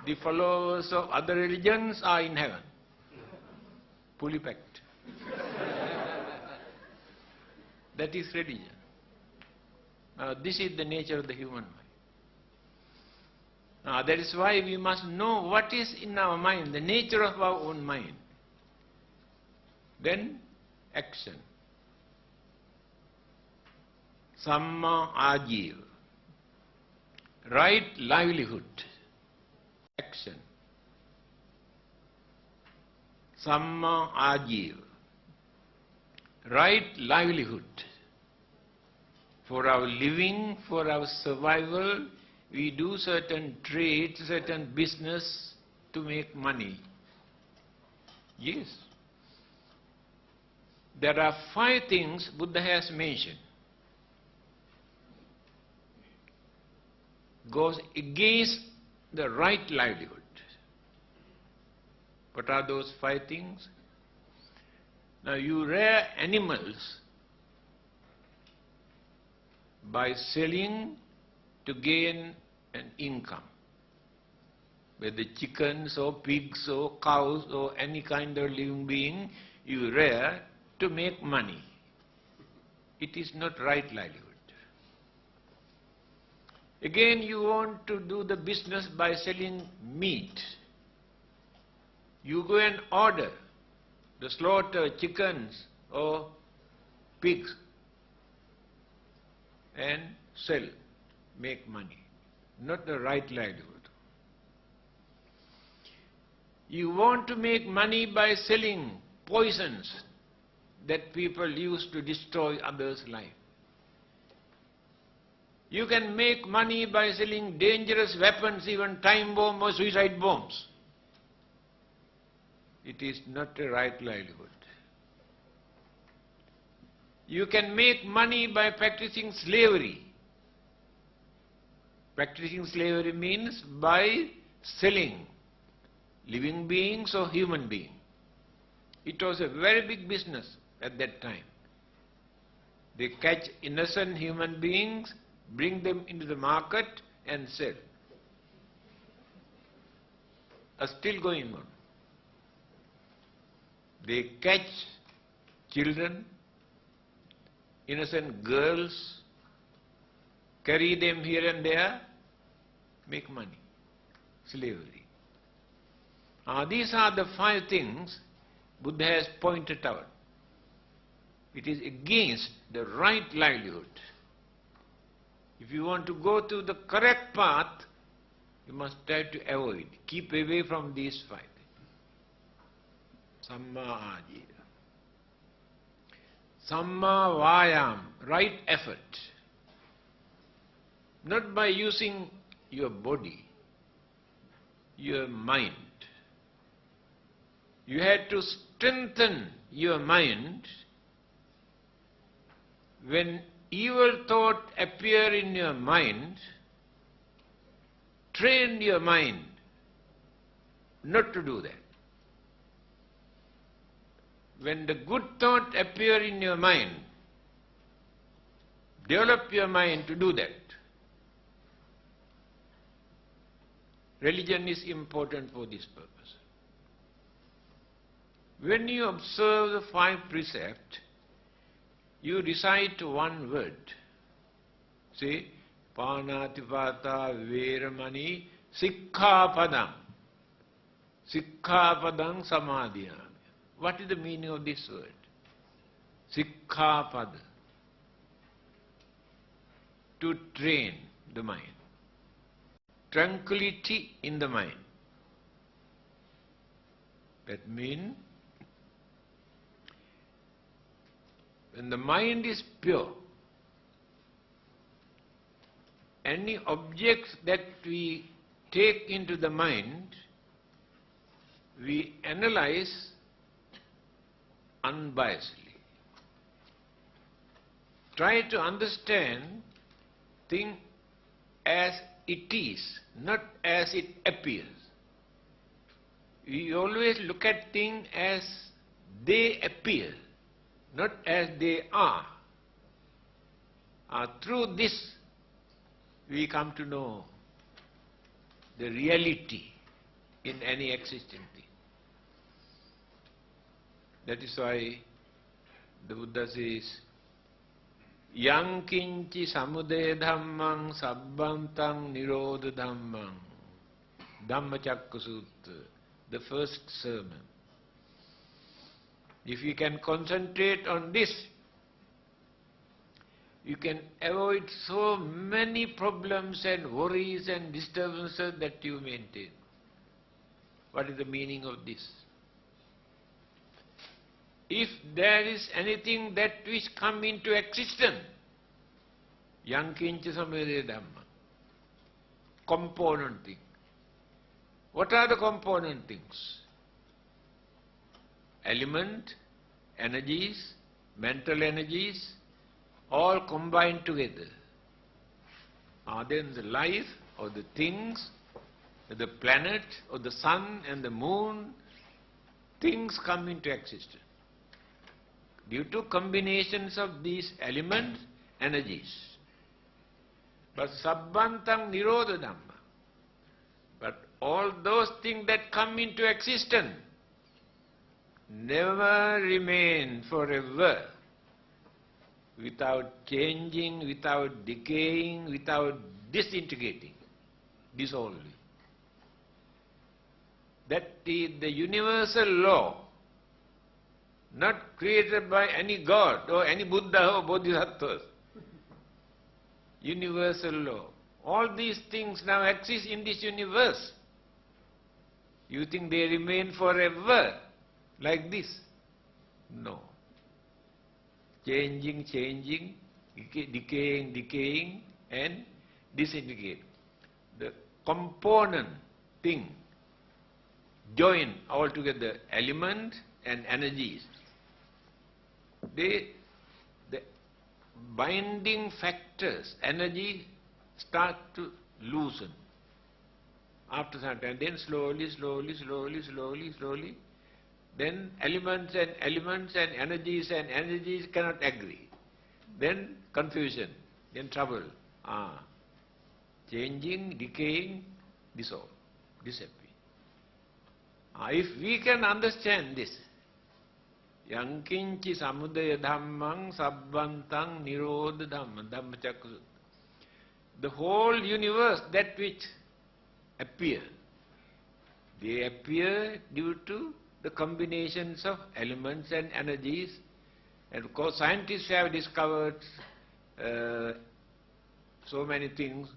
the followers of other religions are in heaven. Fully packed. That is religion. Now, this is the nature of the human mind. Now, that is why we must know what is in our mind, the nature of our own mind. Then, action. Samma ajiva. Right livelihood. Action. Samma ajiva. Right livelihood. For our living, for our survival, we do certain trades, certain business to make money. Yes. There are 5 things Buddha has mentioned. Goes against the right livelihood. What are those 5 things? Now, you rear animals by selling to gain an income. Whether chickens or pigs or cows or any kind of living being, you rear to make money. It is not right livelihood. Again, you want to do the business by selling meat. You go and order the slaughter chickens or pigs and sell, make money. Not the right livelihood. You want to make money by selling poisons that people use to destroy others' life. You can make money by selling dangerous weapons, even time bomb or suicide bombs. It is not a right livelihood. You can make money by practicing slavery. Practicing slavery means by selling living beings or human beings. It was a very big business at that time. They catch innocent human beings, bring them into the market and sell. Are still going on. They catch children, innocent girls, carry them here and there, make money. Slavery. These are the 5 things Buddha has pointed out. It is against the right livelihood. If you want to go to the correct path, you must try to avoid, keep away from these 5. Samma ajiva. Samma vayam, right effort. Not by using your body, your mind. You had to strengthen your mind when evil thought appear in your mind. Train your mind not to do that. When the good thought appear in your mind, develop your mind to do that. Religion is important for this purpose. When you observe the 5 precepts, you recite one word. Say, Pānātipātā Veramani Sikkhapadam. Sikkhapadam Samadhiyāmi. What is the meaning of this word? Sikkhapada. To train the mind. Tranquility in the mind. That means When the mind is pure, any objects that we take into the mind, we analyze unbiasedly. Try to understand thing as it is, not as it appears. We always look at things as they appear, not as they are. Through this, we come to know the reality in any existing thing. That is why the Buddha says, Yang kinchi samudaya dhammang sabbantang nirodha dhammang. Dhammacakka Sutta, the first sermon. If you can concentrate on this, you can avoid so many problems and worries and disturbances that you maintain. What is the meaning of this? If there is anything that which come into existence, yang kincha samudaya dhamma, component thing. What are the component things? Element, energies, mental energies, all combined together. Then the life or the things, the planet or the sun and the moon, things come into existence due to combinations of these elements, energies. But sabbantang nirodha dhamma. But all those things that come into existence never remain forever, without changing, without decaying, without disintegrating, dissolving. That is the universal law, not created by any God or any Buddha or Bodhisattvas. Universal law. All these things now exist in this universe. You think they remain forever like this? No. Changing, decaying and disintegrate. The component thing join all together, element and energies. The binding factors, energy start to loosen after some time. Then slowly, then elements and energies cannot agree. Then confusion, then trouble. Changing, decaying, dissolve, disappear. If we can understand this, yang kinchi samudaya dhammang sabbantang nirodha dhammang, dhammacakka sutta. The whole universe, that which appear, they appear due to the combinations of elements and energies. And of course scientists have discovered so many things,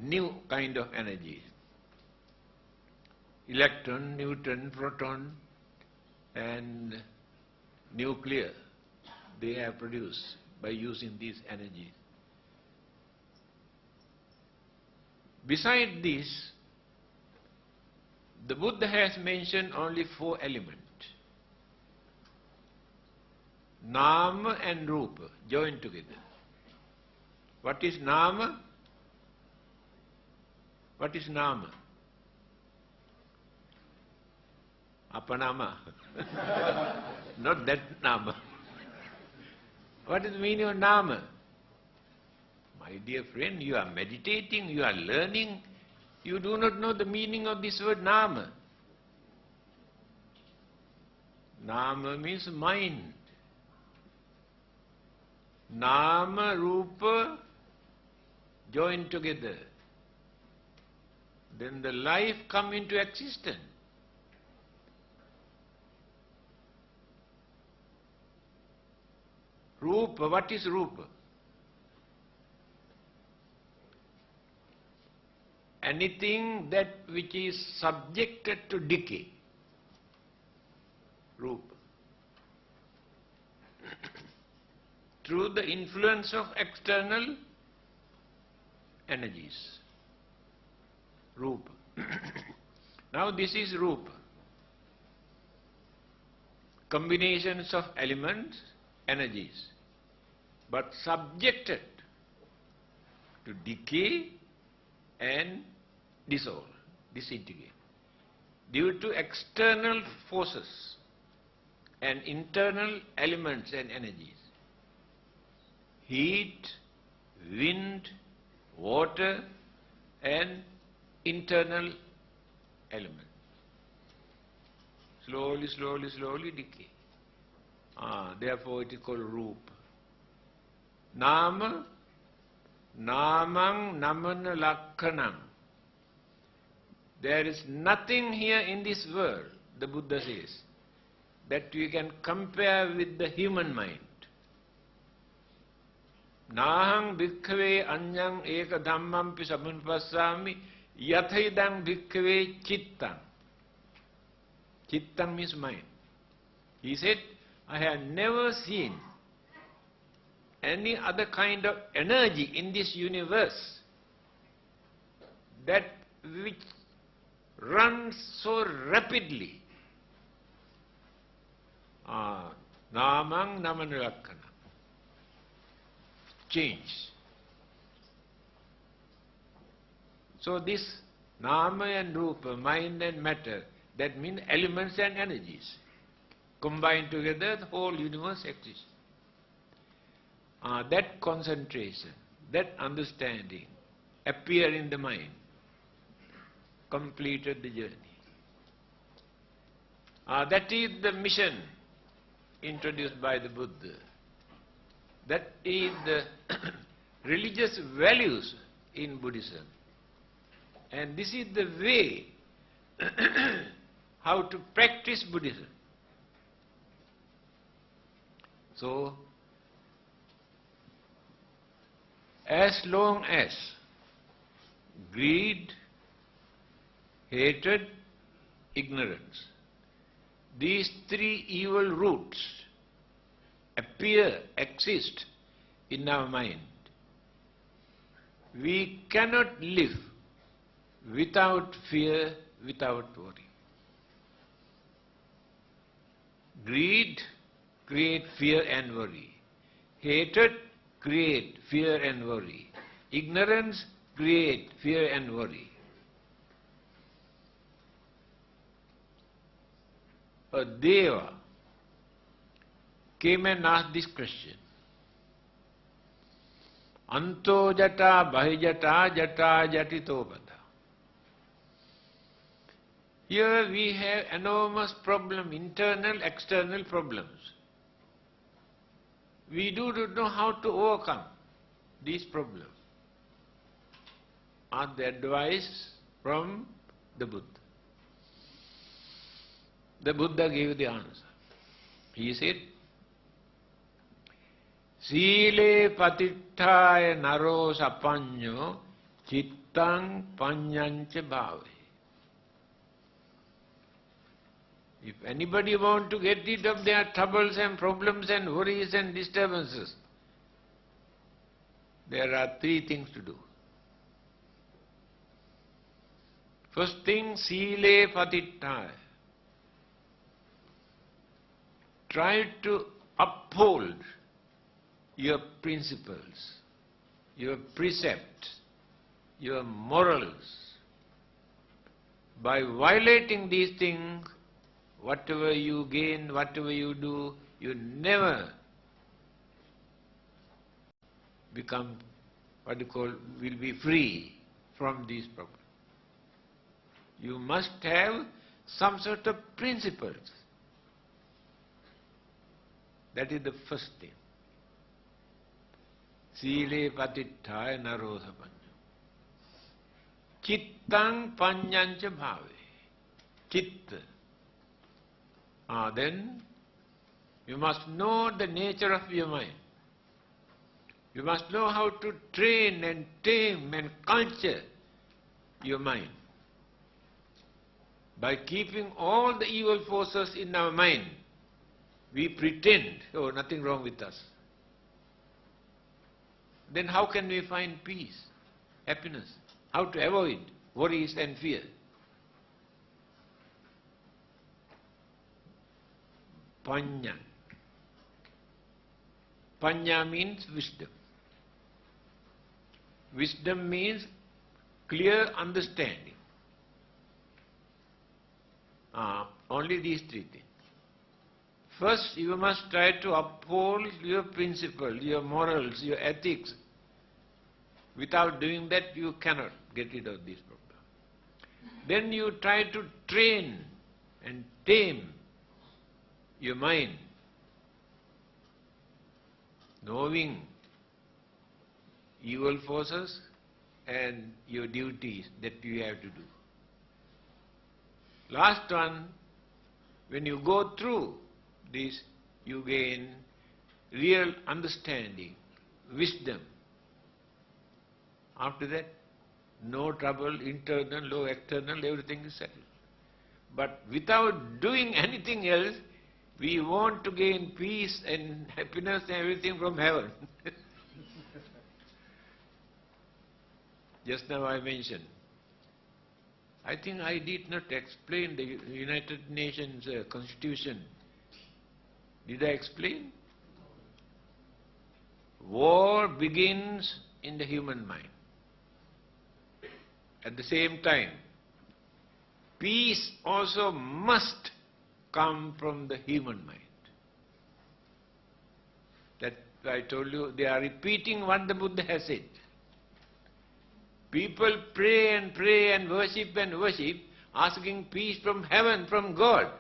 new kind of energies. Electron, neutron, proton and nuclear, they have produced by using these energies. Beside this, the Buddha has mentioned only 4 elements. Nama and Rupa joined together. What is Nama? What is Nama? Apanama. Not that Nama. What is the meaning of Nama? My dear friend, you are meditating, you are learning, you do not know the meaning of this word Nama. Nama means mind. Nama, Rupa join together. Then the life come into existence. Rupa, what is Rupa? Anything that which is subjected to decay. Rupa. through the influence of external energies. Rupa. Now this is Rupa. Combinations of elements, energies, but subjected to decay and dissolve, disintegrate, due to external forces and internal elements and energies. Heat, wind, water and internal elements. Slowly, slowly, slowly decay. Therefore it is called Rupa. Nama, namang namana lakkhanam. There is nothing here in this world, the Buddha says, that we can compare with the human mind. Nahang bhikkhave anyang eka dhammampi samupassami yathaidang bhikkhave chittang. Chittang means mind. He said, I have never seen any other kind of energy in this universe that which runs so rapidly. Namang namanalakkana. Change. So this Nama and Rupa, mind and matter, that means elements and energies. Combined together, the whole universe exists. That concentration, that understanding appear in the mind, completed the journey. That is the mission introduced by the Buddha. That is the religious values in Buddhism. And this is the way how to practice Buddhism. So, as long as greed, hatred, ignorance, these three evil roots exist in our mind, we cannot live without fear, without worry. Greed creates fear and worry. Hatred creates fear and worry. Ignorance creates fear and worry. A Deva came and asked this question. Anto jata bahijata jata jatito bada. Here we have enormous problem, internal, external problems. We do not know how to overcome these problems. Ask the advice from the Buddha. The Buddha gave the answer. He said, Sile patittaya naro sapanyo chittang panyancha bhave. If anybody want to get rid of their troubles and problems and worries and disturbances, there are three things to do. First thing, sile patittaya. Try to uphold your principles, your precepts, your morals. By violating these things, whatever you gain, whatever you do, you never become, will be free from these problems. You must have some sort of principles. That is the first thing. Sile patittaya naro sapanyo. Chittang panyancha bhave. Chitta. Then you must know the nature of your mind. You must know how to train and tame and culture your mind. By keeping all the evil forces in our mind, we pretend, oh, nothing wrong with us. then how can we find peace, happiness? How to avoid worries and fear? Panya. Panya means wisdom. Wisdom means clear understanding. Only these three things. First, you must try to uphold your principles, your morals, your ethics. Without doing that, you cannot get rid of this problem. Then you try to train and tame your mind, knowing evil forces and your duties that you have to do. Last one, when you go through this, you gain real understanding, wisdom. After that, no trouble, internal, no external, everything is settled. But without doing anything else, we want to gain peace and happiness and everything from heaven. Just now I mentioned, I think I did not explain the United Nations Constitution. Did I explain? War begins in the human mind. At the same time, peace also must come from the human mind. That I told you, they are repeating what the Buddha has said. People pray and worship, asking peace from heaven, from God.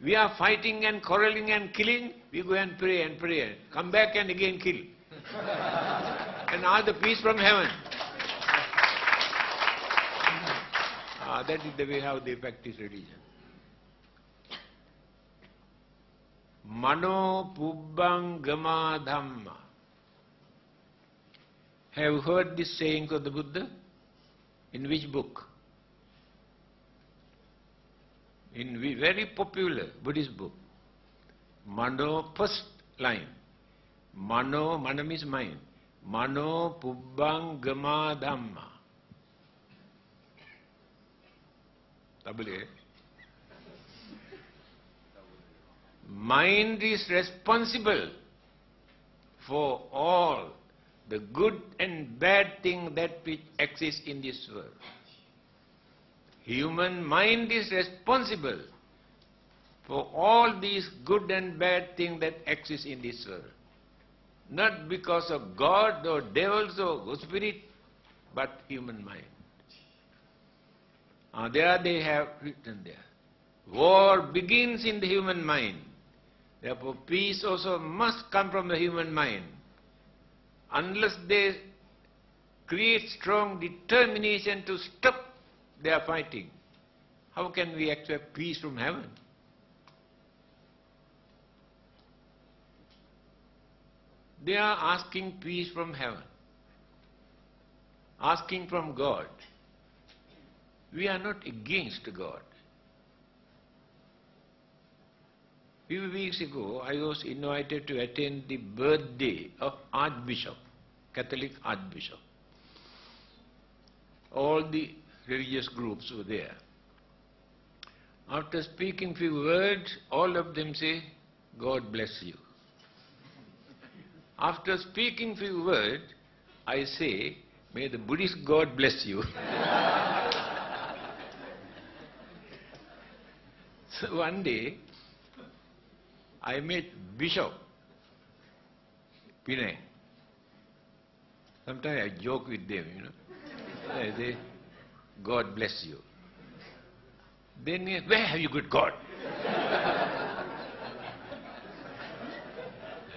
We are fighting and quarreling and killing, we go and pray, come back and again kill. And ask the peace from heaven. That is the way how they practice religion. Mano pubbang gama dhamma. Have you heard this saying of the Buddha? In which book? In very popular Buddhist book. Mano, first line. Mano means mind. Mano pubbang gama dhamma. Double A. Mind is responsible for all the good and bad things that which exist in this world. Human mind is responsible for all these good and bad things that exist in this world. Not because of God or devils or spirit, but human mind. There they have written there. War begins in the human mind. Therefore, peace also must come from the human mind. Unless they create strong determination to stop their fighting, how can we accept peace from heaven? They are asking peace from heaven, asking from God. We are not against God. Few weeks ago, I was invited to attend the birthday of Archbishop, Catholic Archbishop. All the religious groups were there. After speaking few words, all of them say, God bless you. After speaking few words, I say, may the Buddhist God bless you. So one day, I met Bishop Pinay. Sometimes I joke with them, I say, God bless you. Then he, where have you got God?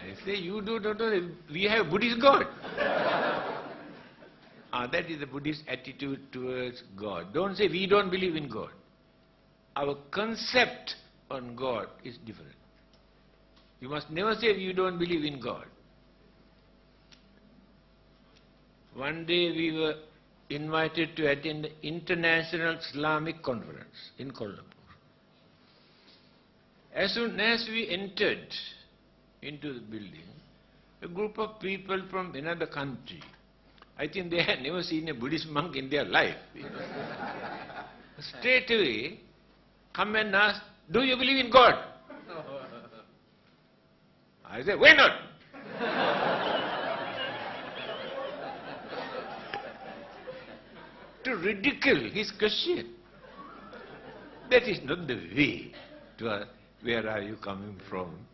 I say, you do not know, we have Buddhist God. That is the Buddhist attitude towards God. Don't say we don't believe in God. Our concept on God is different. You must never say you don't believe in God. One day we were invited to attend the International Islamic Conference in Kuala Lumpur. As soon as we entered into the building, a group of people from another country. I think they had never seen a Buddhist monk in their life. Straight away, come and ask, do you believe in God? I said, why not? To ridicule his question. That is not the way to ask, where are you coming from?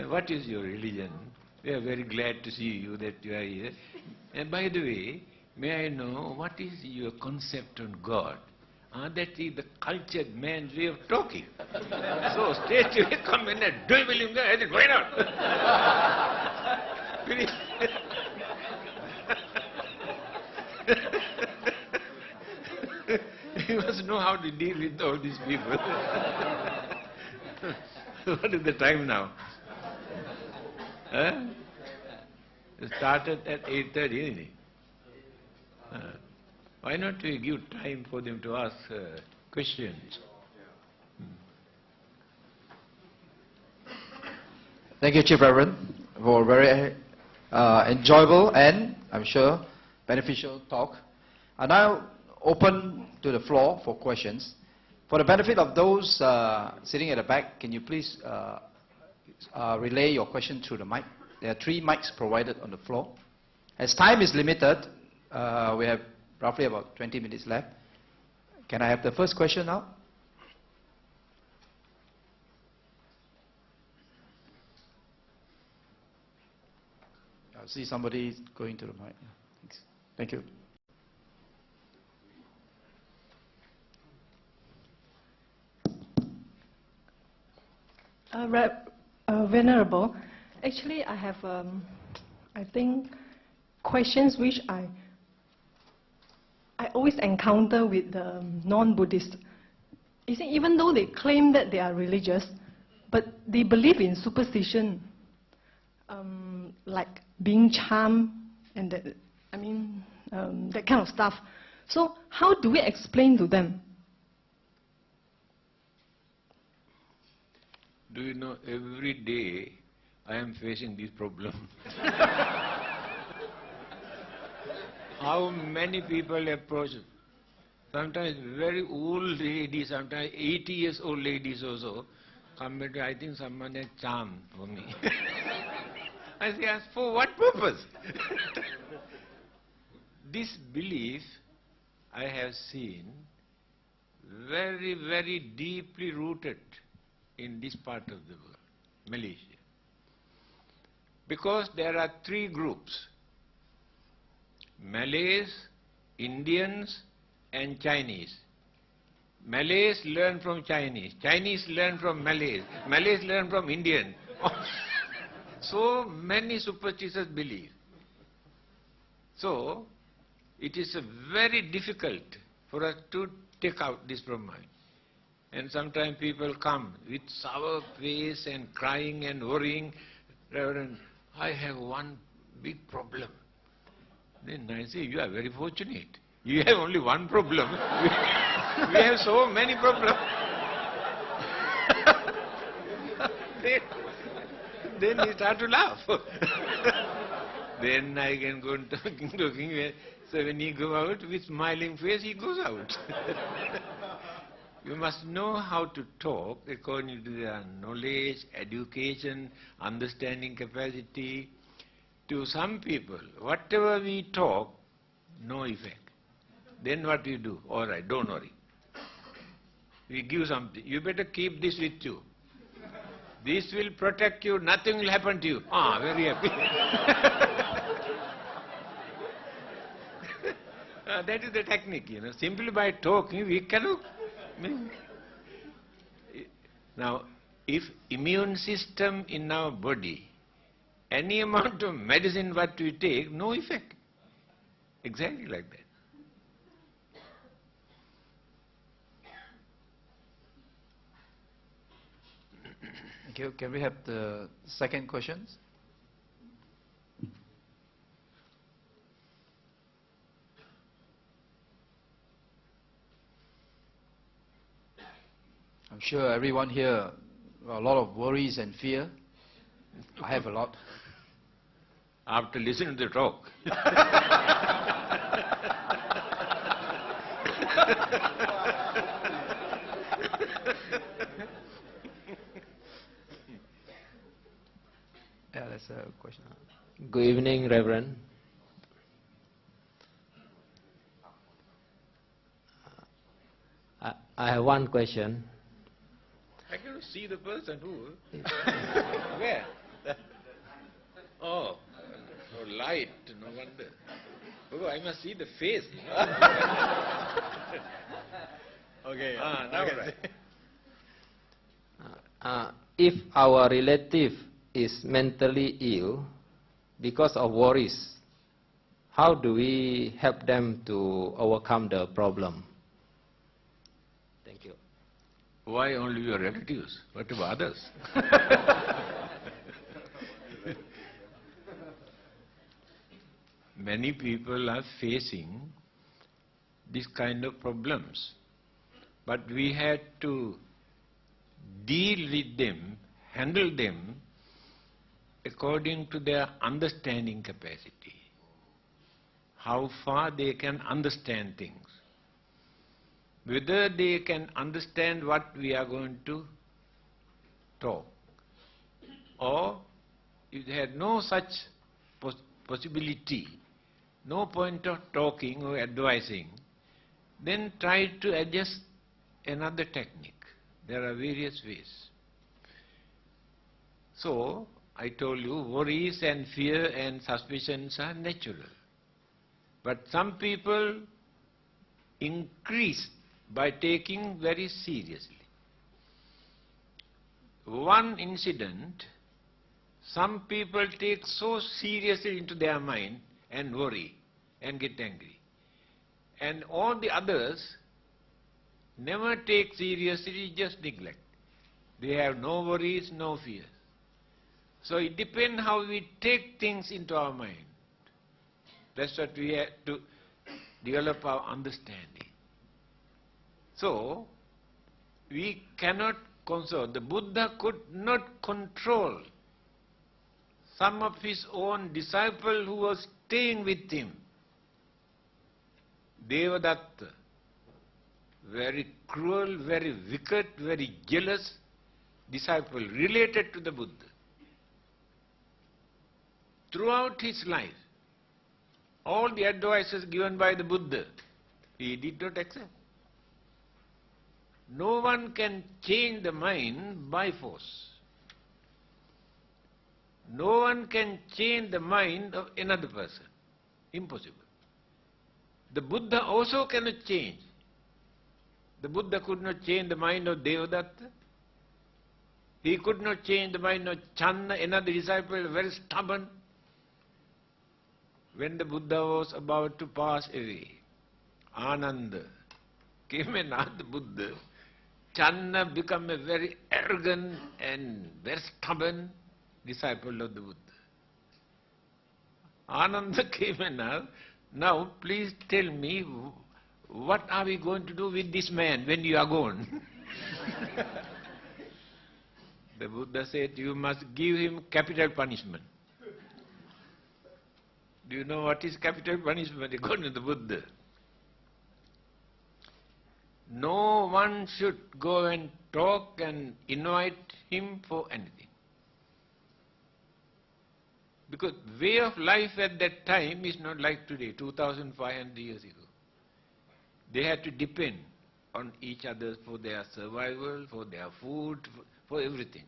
What is your religion? We are very glad to see you, that you are here. And by the way, may I know what is your concept on God? That is the cultured man's way of talking. So straight away come in and do you believe in God? I said, why not? Finish. You must know how to deal with all these people. What is the time now? It started at 8:30, isn't it? Why not we give time for them to ask questions? Thank you, Chief Reverend, for a very enjoyable and, I'm sure, beneficial talk. I now open to the floor for questions. For the benefit of those sitting at the back, can you please relay your question through the mic? There are 3 mics provided on the floor. As time is limited, we have roughly about 20 minutes left. Can I have the first question now? I see somebody going to the mic. Thanks. Thank you. Venerable, actually I have, I think, questions which I always encounter with the non-Buddhists. You see, even though they claim that they are religious, but they believe in superstition, like being charmed and that, that kind of stuff. So how do we explain to them? Do you know, every day I am facing this problem. How many people approach, sometimes very old ladies, sometimes 80 years old ladies also, come and I think someone has charm for me. I say, ask for what purpose? This belief I have seen very, very deeply rooted in this part of the world, Malaysia. Because there are 3 groups, Malays, Indians and Chinese. Malays learn from Chinese, Chinese learn from Malays, Malays learn from Indians. So many superstitious beliefs. So it is very difficult for us to take out this from mind. And sometimes people come with sour face and crying and worrying, Reverend, I have one big problem. Then I say, you are very fortunate. You have only one problem. We have so many problems. Then he start to laugh. Then I can go on talking. So when he goes out with smiling face, he goes out. You must know how to talk according to their knowledge, education, understanding capacity. To some people, whatever we talk, no effect. Then what we do? All right, don't worry. We give something. You better keep this with you. This will protect you, nothing will happen to you. Very happy. That is the technique, you know. Simply by talking, we cannot. Now, if immune system in our body, any amount of medicine what we take, no effect. Exactly like that. Thank you. Can we have the second questions? I'm sure everyone here, a lot of worries and fear. I have a lot. after listening to the talk. Yeah, that's a question. Good evening, Reverend. I have one question. I cannot see the person who. Where? Oh, light, no wonder. Oh, I must see the face. Okay. Now right. If our relative is mentally ill because of worries, how do we help them to overcome the problem? Thank you. Why only your relatives? What about others? Many people are facing this kind of problems, but we had to deal with them, handle them according to their understanding capacity, how far they can understand things, whether they can understand what we are going to talk, or if they had no such possibility, no point of talking or advising, then try to adjust another technique. There are various ways. So, I told you, worries and fear and suspicions are natural. But some people increase by taking very seriously. One incident, some people take so seriously into their mind and worry and get angry. And all the others never take seriously, just neglect. They have no worries, no fears. So it depends how we take things into our mind. That's what we have to develop our understanding. So, we cannot console. The Buddha could not control some of his own disciples who was staying with him. Devadatta, very cruel, very wicked, very jealous disciple related to the Buddha. Throughout his life, all the advices given by the Buddha, he did not accept. No one can change the mind by force. No one can change the mind of another person. Impossible. The Buddha also cannot change. The Buddha could not change the mind of Devadatta. He could not change the mind of Channa, another disciple, very stubborn. When the Buddha was about to pass away, Ananda came and asked the Buddha. Channa became a very arrogant and very stubborn disciple of the Buddha. Ananda came and asked, now please tell me, what are we going to do with this man when you are gone? The Buddha said, you must give him capital punishment. Do you know what is capital punishment according to the Buddha? No one should go and talk and invite him for anything. Because way of life at that time is not like today, 2,500 years ago. They had to depend on each other for their survival, for their food, for everything.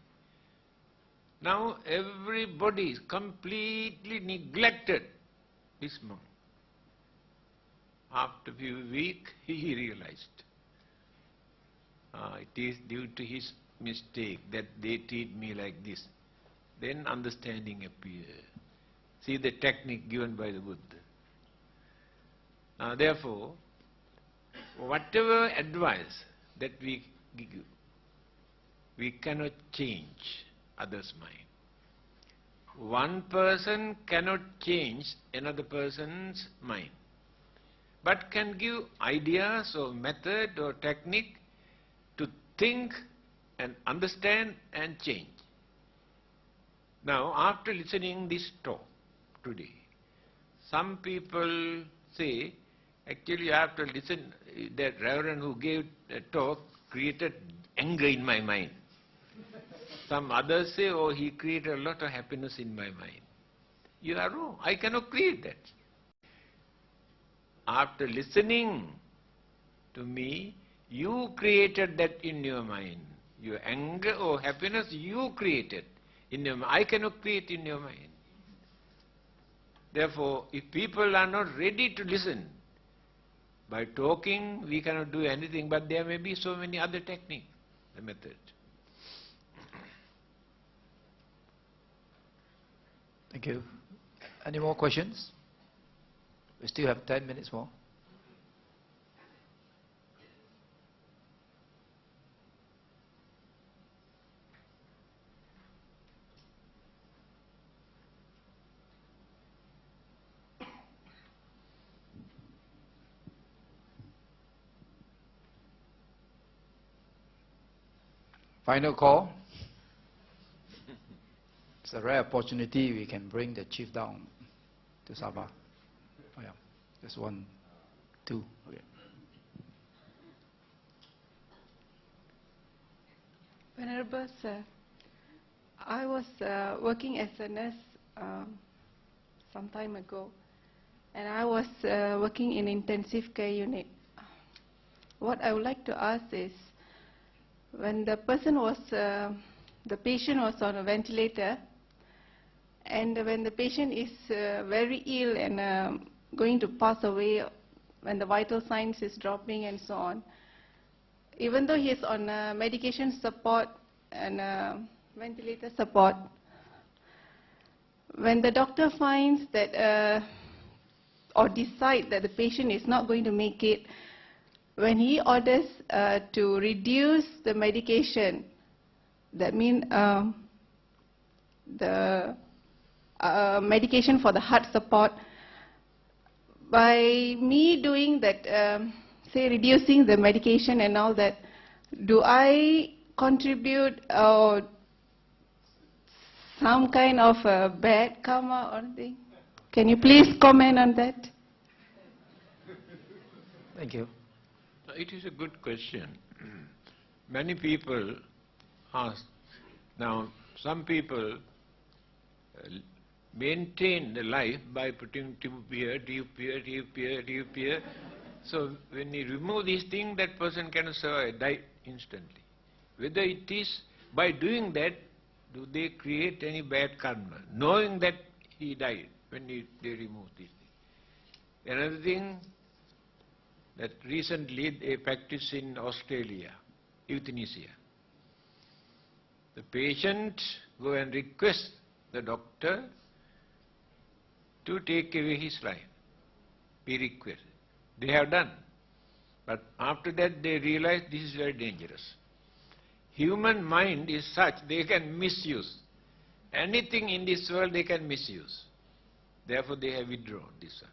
Now everybody is completely neglected this monk. After a few weeks, he realized it is due to his mistake that they treat me like this. Then understanding appears. See the technique given by the Buddha. Therefore, whatever advice that we give, we cannot change others' mind. One person cannot change another person's mind, but can give ideas or method or technique to think and understand and change. Now, after listening this talk today. Some people say, actually you have to listen, that Reverend who gave a talk created anger in my mind. Some others say, oh, he created a lot of happiness in my mind. You are wrong. I cannot create that. After listening to me, you created that in your mind. Your anger or happiness, you created in your mind. I cannot create in your mind. Therefore, if people are not ready to listen, by talking we cannot do anything, but there may be so many other techniques, the method. Thank you. Any more questions? We still have 10 minutes more. Final call. It's a rare opportunity we can bring the chief down to Sabah. Oh, yeah. Just 1, 2. Okay. Venerable Sir, I was working as a nurse some time ago, and I was working in intensive care unit. What I would like to ask is, when the patient was on a ventilator, and when the patient is very ill and going to pass away, when the vital signs is dropping and so on, even though he is on medication support and ventilator support, when the doctor finds that or decide that the patient is not going to make it, when he orders to reduce the medication, that means the medication for the heart support, by me doing that, say reducing the medication and all that, do I contribute some kind of bad karma or anything? Can you please comment on that? Thank you. It is a good question. Many people ask. Now, some people maintain the life by putting tube here, tube here, tube here, tube here. So when you remove these things, that person cannot survive, die instantly. Whether it is by doing that, do they create any bad karma, knowing that he died when they remove these things. Another thing, that recently they practice in Australia, euthanasia. The patient go and request the doctor to take away his life. He requested. They have done. But after that they realize this is very dangerous. Human mind is such, they can misuse. Anything in this world they can misuse. Therefore they have withdrawn this one.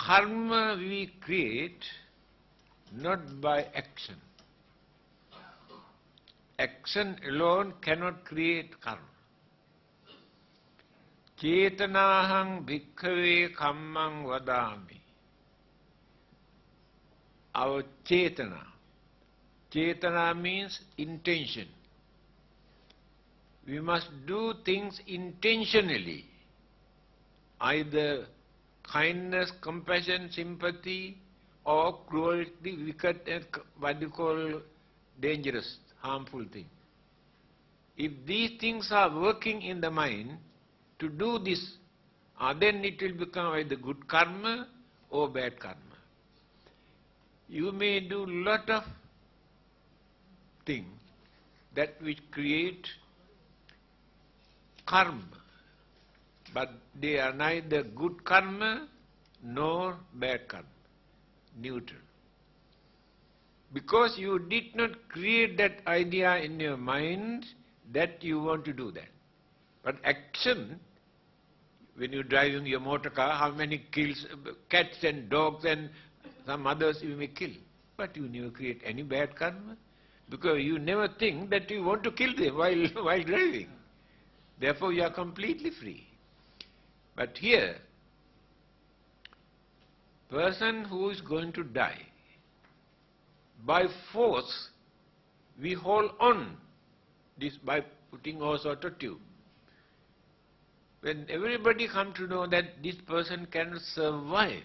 Karma we create not by action. Action alone cannot create karma. Chetanahang bhikkhave kammang vadami. Our chetana. Chetana means intention. We must do things intentionally. Either kindness, compassion, sympathy, or cruelty, wicked, and what you call dangerous, harmful thing. If these things are working in the mind to do this, then it will become either good karma or bad karma. You may do lot of things that which create karma, but they are neither good karma nor bad karma, neutral. Because you did not create that idea in your mind that you want to do that. But action, when you're driving your motor car, how many kills, cats and dogs and some others you may kill. But you never create any bad karma, because you never think that you want to kill them while driving. Therefore, you are completely free. But here, person who is going to die, by force, we hold on this by putting all sort of tube. When everybody come to know that this person cannot survive,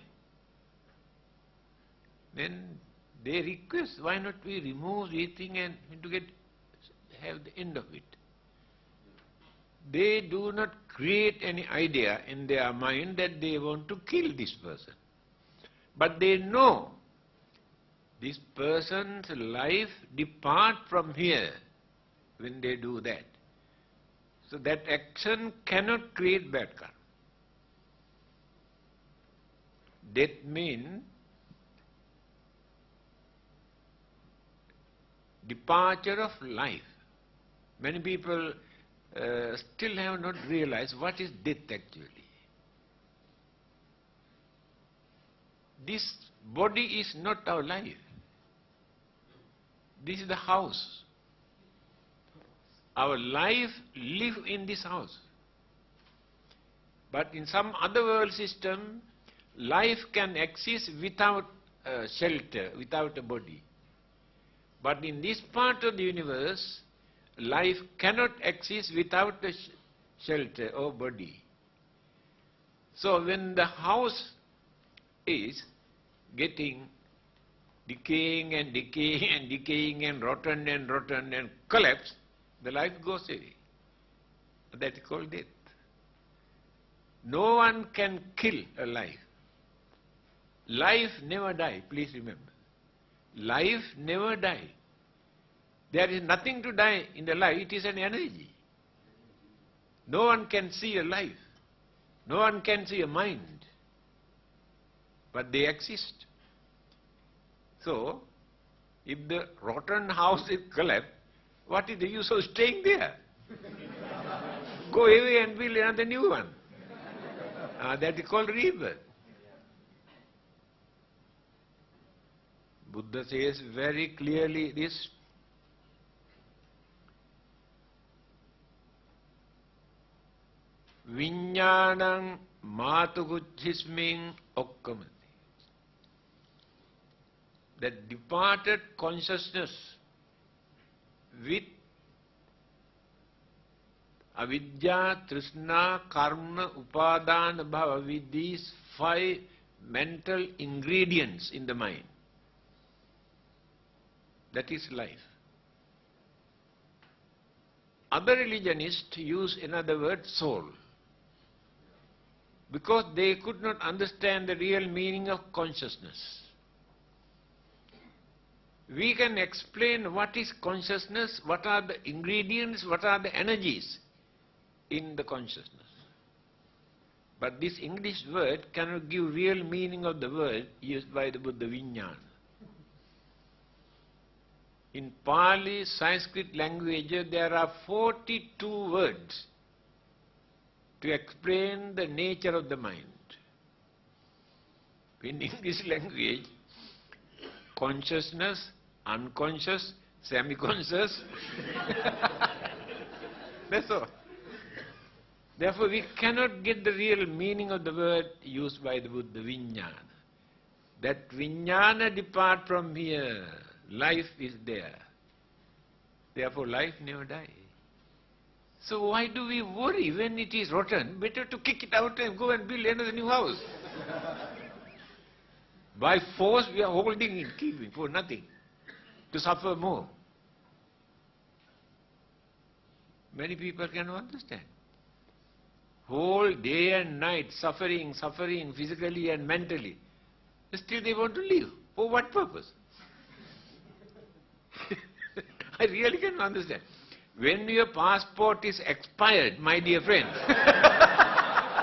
then they request, why not we remove this thing and to have the end of it. They do not create any idea in their mind that they want to kill this person. But they know this person's life depart from here when they do that. So that action cannot create bad karma. Death means departure of life. Many people still have not realized what is death actually. This body is not our life. This is the house. Our life live in this house. But in some other world system, life can exist without shelter, without a body. But in this part of the universe, life cannot exist without a shelter or body. So when the house is getting decaying and decaying and decaying and rotten and collapse, the life goes away. That is called death. No one can kill a life. Life never dies, please remember. Life never dies. There is nothing to die in the life, it is an energy. No one can see a life. No one can see a mind. But they exist. So, if the rotten house is collapsed, what is the use of staying there? Go away and build another new one. That is called rebirth. Buddha says very clearly this. Viññānaṁ mātuguchismiṁ okkamati. That departed consciousness with avidya, trishna, karma, upadana, bhava, with these 5 mental ingredients in the mind. That is life. Other religionists use another word, soul, because they could not understand the real meaning of consciousness. We can explain what is consciousness, what are the ingredients, what are the energies in the consciousness. But this English word cannot give real meaning of the word used by the Buddha, Viññāna. In Pali, Sanskrit language, there are 42 words to explain the nature of the mind. In English language, consciousness, unconscious, semi-conscious, that's all. Therefore, we cannot get the real meaning of the word used by the Buddha, Viññāna. That Viññāna depart from here. Life is there. Therefore, life never dies. So why do we worry when it is rotten? Better to kick it out and go and build another new house. By force we are holding it, keeping for nothing, to suffer more. Many people cannot understand. Whole day and night suffering physically and mentally. Still they want to live. For what purpose? I really cannot understand. When your passport is expired, my dear friend,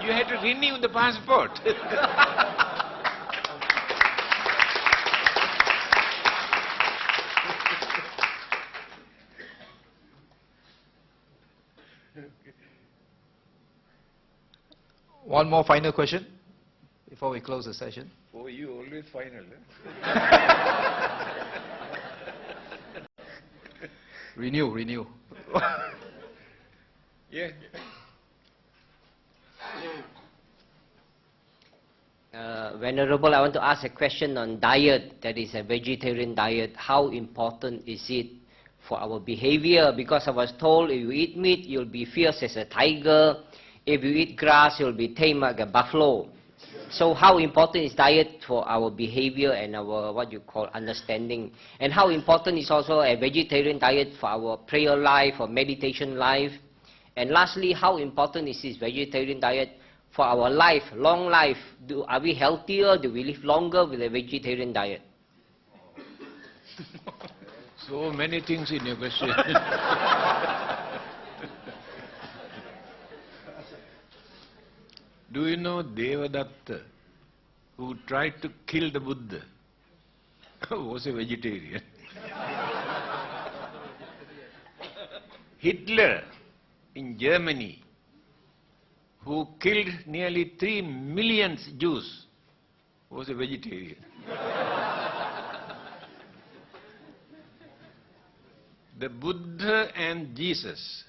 you have to renew the passport. One more final question before we close the session. Oh, you always final, Renew. Yes. Venerable, I want to ask a question on diet, that is a vegetarian diet. How important is it for our behavior? Because I was told if you eat meat, you'll be fierce as a tiger. If you eat grass, you'll be tame like a buffalo. So how important is diet for our behavior and our, what you call, understanding? And how important is also a vegetarian diet for our prayer life or meditation life? And lastly, how important is this vegetarian diet for our life, long life? Are we healthier? Do we live longer with a vegetarian diet? So many things in your question. Do you know Devadatta, who tried to kill the Buddha, was a vegetarian? Hitler in Germany, who killed nearly 3 million Jews, was a vegetarian. The Buddha and Jesus,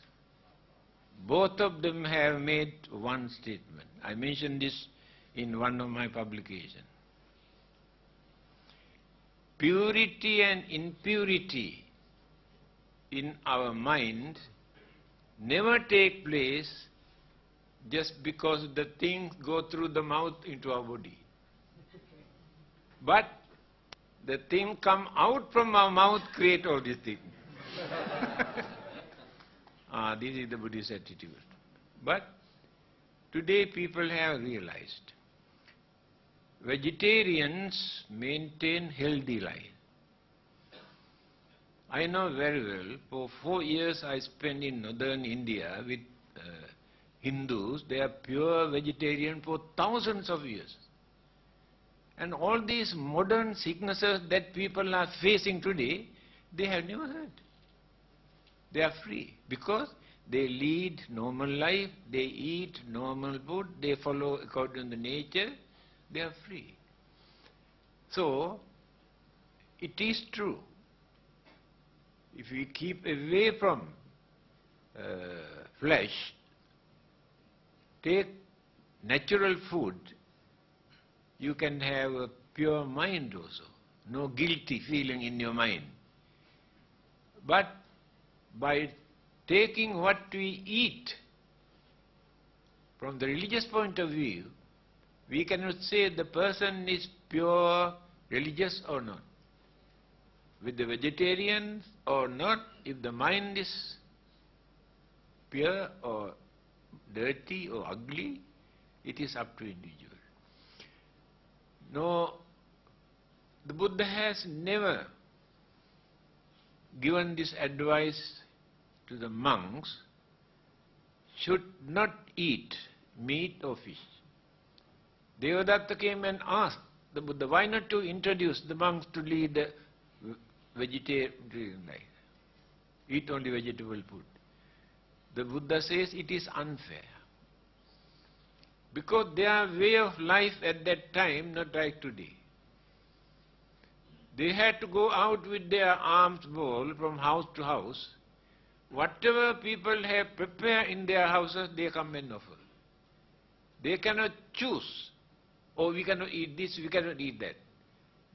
both of them have made one statement. I mentioned this in one of my publications. Purity and impurity in our mind never take place just because the things go through the mouth into our body. But the thing come out from our mouth create all these things. This is the Buddhist attitude. But today people have realized vegetarians maintain healthy life. I know very well, for 4 years I spent in northern India with Hindus. They are pure vegetarian for thousands of years. And all these modern sicknesses that people are facing today, they have never heard. They are free because they lead normal life, they eat normal food, they follow according to nature, they are free. So, it is true. If we keep away from flesh, take natural food, you can have a pure mind also, no guilty feeling in your mind. But by taking what we eat, from the religious point of view, we cannot say the person is pure religious or not. With the vegetarians or not, if the mind is pure or dirty or ugly, it is up to individual. No, the Buddha has never given this advice to the monks, should not eat meat or fish. Devadatta came and asked the Buddha, why not to introduce the monks to lead a vegetarian life? Eat only vegetable food. The Buddha says it is unfair. Because their way of life at that time, not like today. They had to go out with their alms bowl from house to house. Whatever people have prepared in their houses, they come and offer. They cannot choose, oh, we cannot eat this, we cannot eat that.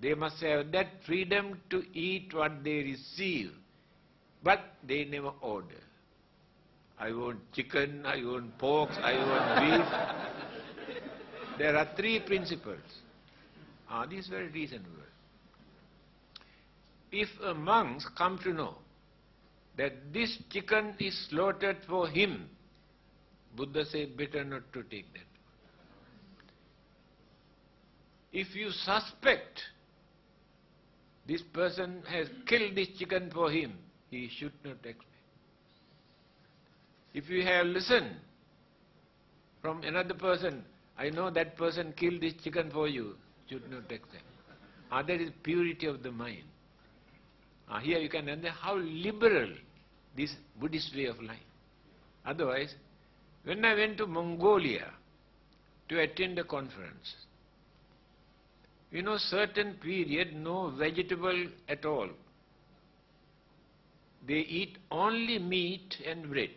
They must have that freedom to eat what they receive. But they never order. I want chicken, I want pork, I want beef. There are 3 principles. This is very reasonable. If a monk comes to know that this chicken is slaughtered for him, Buddha says better not to take that. If you suspect this person has killed this chicken for him, he should not expect. If you have listened from another person, I know that person killed this chicken for you, should not accept. That is purity of the mind. Here you can understand how liberal this Buddhist way of life. Otherwise, when I went to Mongolia to attend a conference, you know, certain period, no vegetable at all. They eat only meat and bread.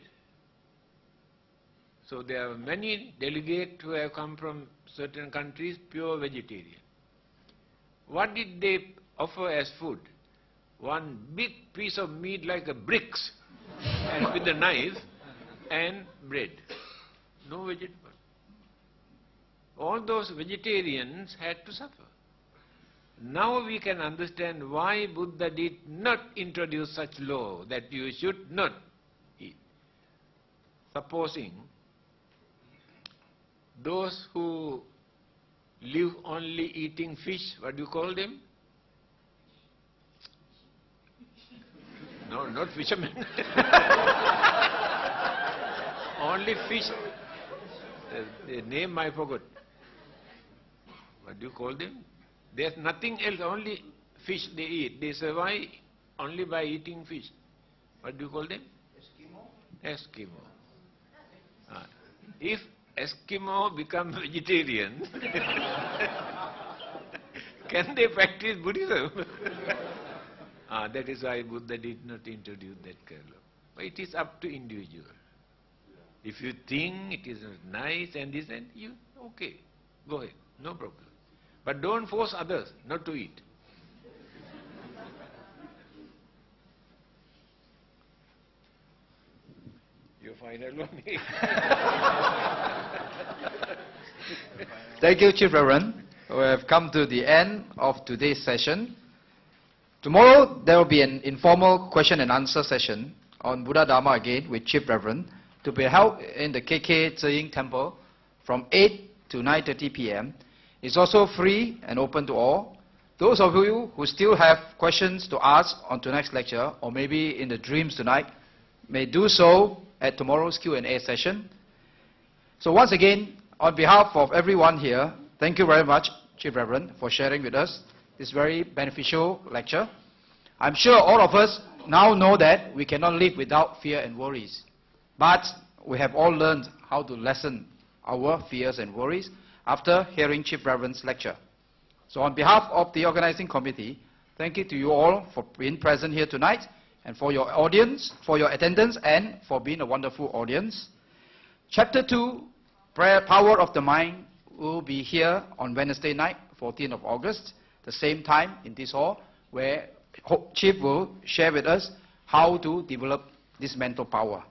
So there are many delegates who have come from certain countries, pure vegetarian. What did they offer as food? One big piece of meat like a bricks, and with a knife, and bread. No vegetable. All those vegetarians had to suffer. Now we can understand why Buddha did not introduce such law that you should not eat. Supposing those who live only eating fish, what do you call them? No, not fishermen. Only fish. The name I forgot. What do you call them? There's nothing else, only fish they eat. They survive only by eating fish. What do you call them? Eskimo. If Eskimo become vegetarian, can they practice Buddhism? That is why Buddha did not introduce that kind of. But it is up to individual. If you think it is nice and this and you, okay, go ahead, no problem. But don't force others not to eat. Your final one. Thank you, Chief Reverend. We have come to the end of today's session. Tomorrow there will be an informal question and answer session on Buddha Dharma again with Chief Reverend to be held in the KK Zeying Temple from 8 to 9:30 p.m. It's also free and open to all. Those of you who still have questions to ask on tonight's lecture, or maybe in the dreams tonight, may do so at tomorrow's Q&A session. So once again, on behalf of everyone here, thank you very much, Chief Reverend, for sharing with us this very beneficial lecture. I'm sure all of us now know that we cannot live without fear and worries. But we have all learned how to lessen our fears and worries after hearing Chief Reverend's lecture. So on behalf of the organizing committee, thank you to you all for being present here tonight and for your audience, for your attendance, and for being a wonderful audience. Chapter 2, Prayer Power of the Mind, will be here on Wednesday night, 14th of August, the same time in this hall, where Chief will share with us how to develop this mental power.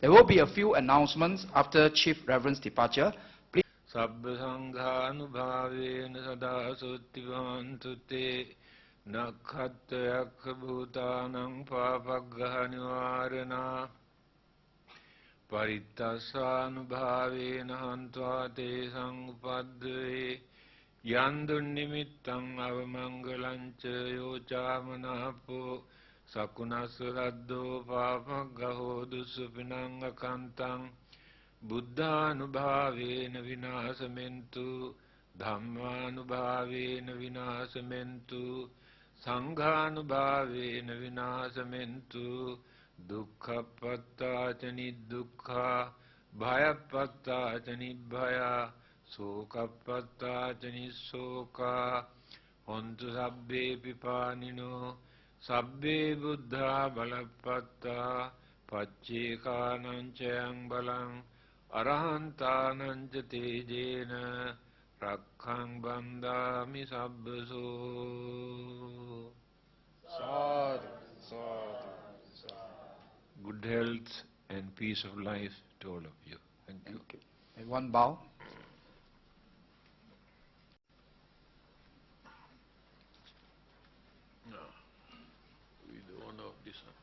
There will be a few announcements after Chief Reverend's departure. Please. Sabba sanghanubhavena sada suttivantu te nakhattayakha bhutanang papaggaha nivarana parittassanubhavena hantva te sangupadve yandun nimittang avamangalancha yochamanapo sakunasraddo papaggaho dusupinanga kantang Buddhanubhavena vinasamentu, Dhammanubhavena vinasamentu, Sanghanubhavena vinasamentu, Dukkhapatta nidukkha, Bhayapatta nibhaya, Sokapatta nisoka, Hontu sabbe pipanino, Sabbe buddha balapatta, Pacchekanam chayang balang, Arahantanam ca tejena rakhang bandhami sabbaso. Sadhu, sadhu, sadhu. Good health and peace of life to all of you. Thank you. And one bow. No, we don't know this one.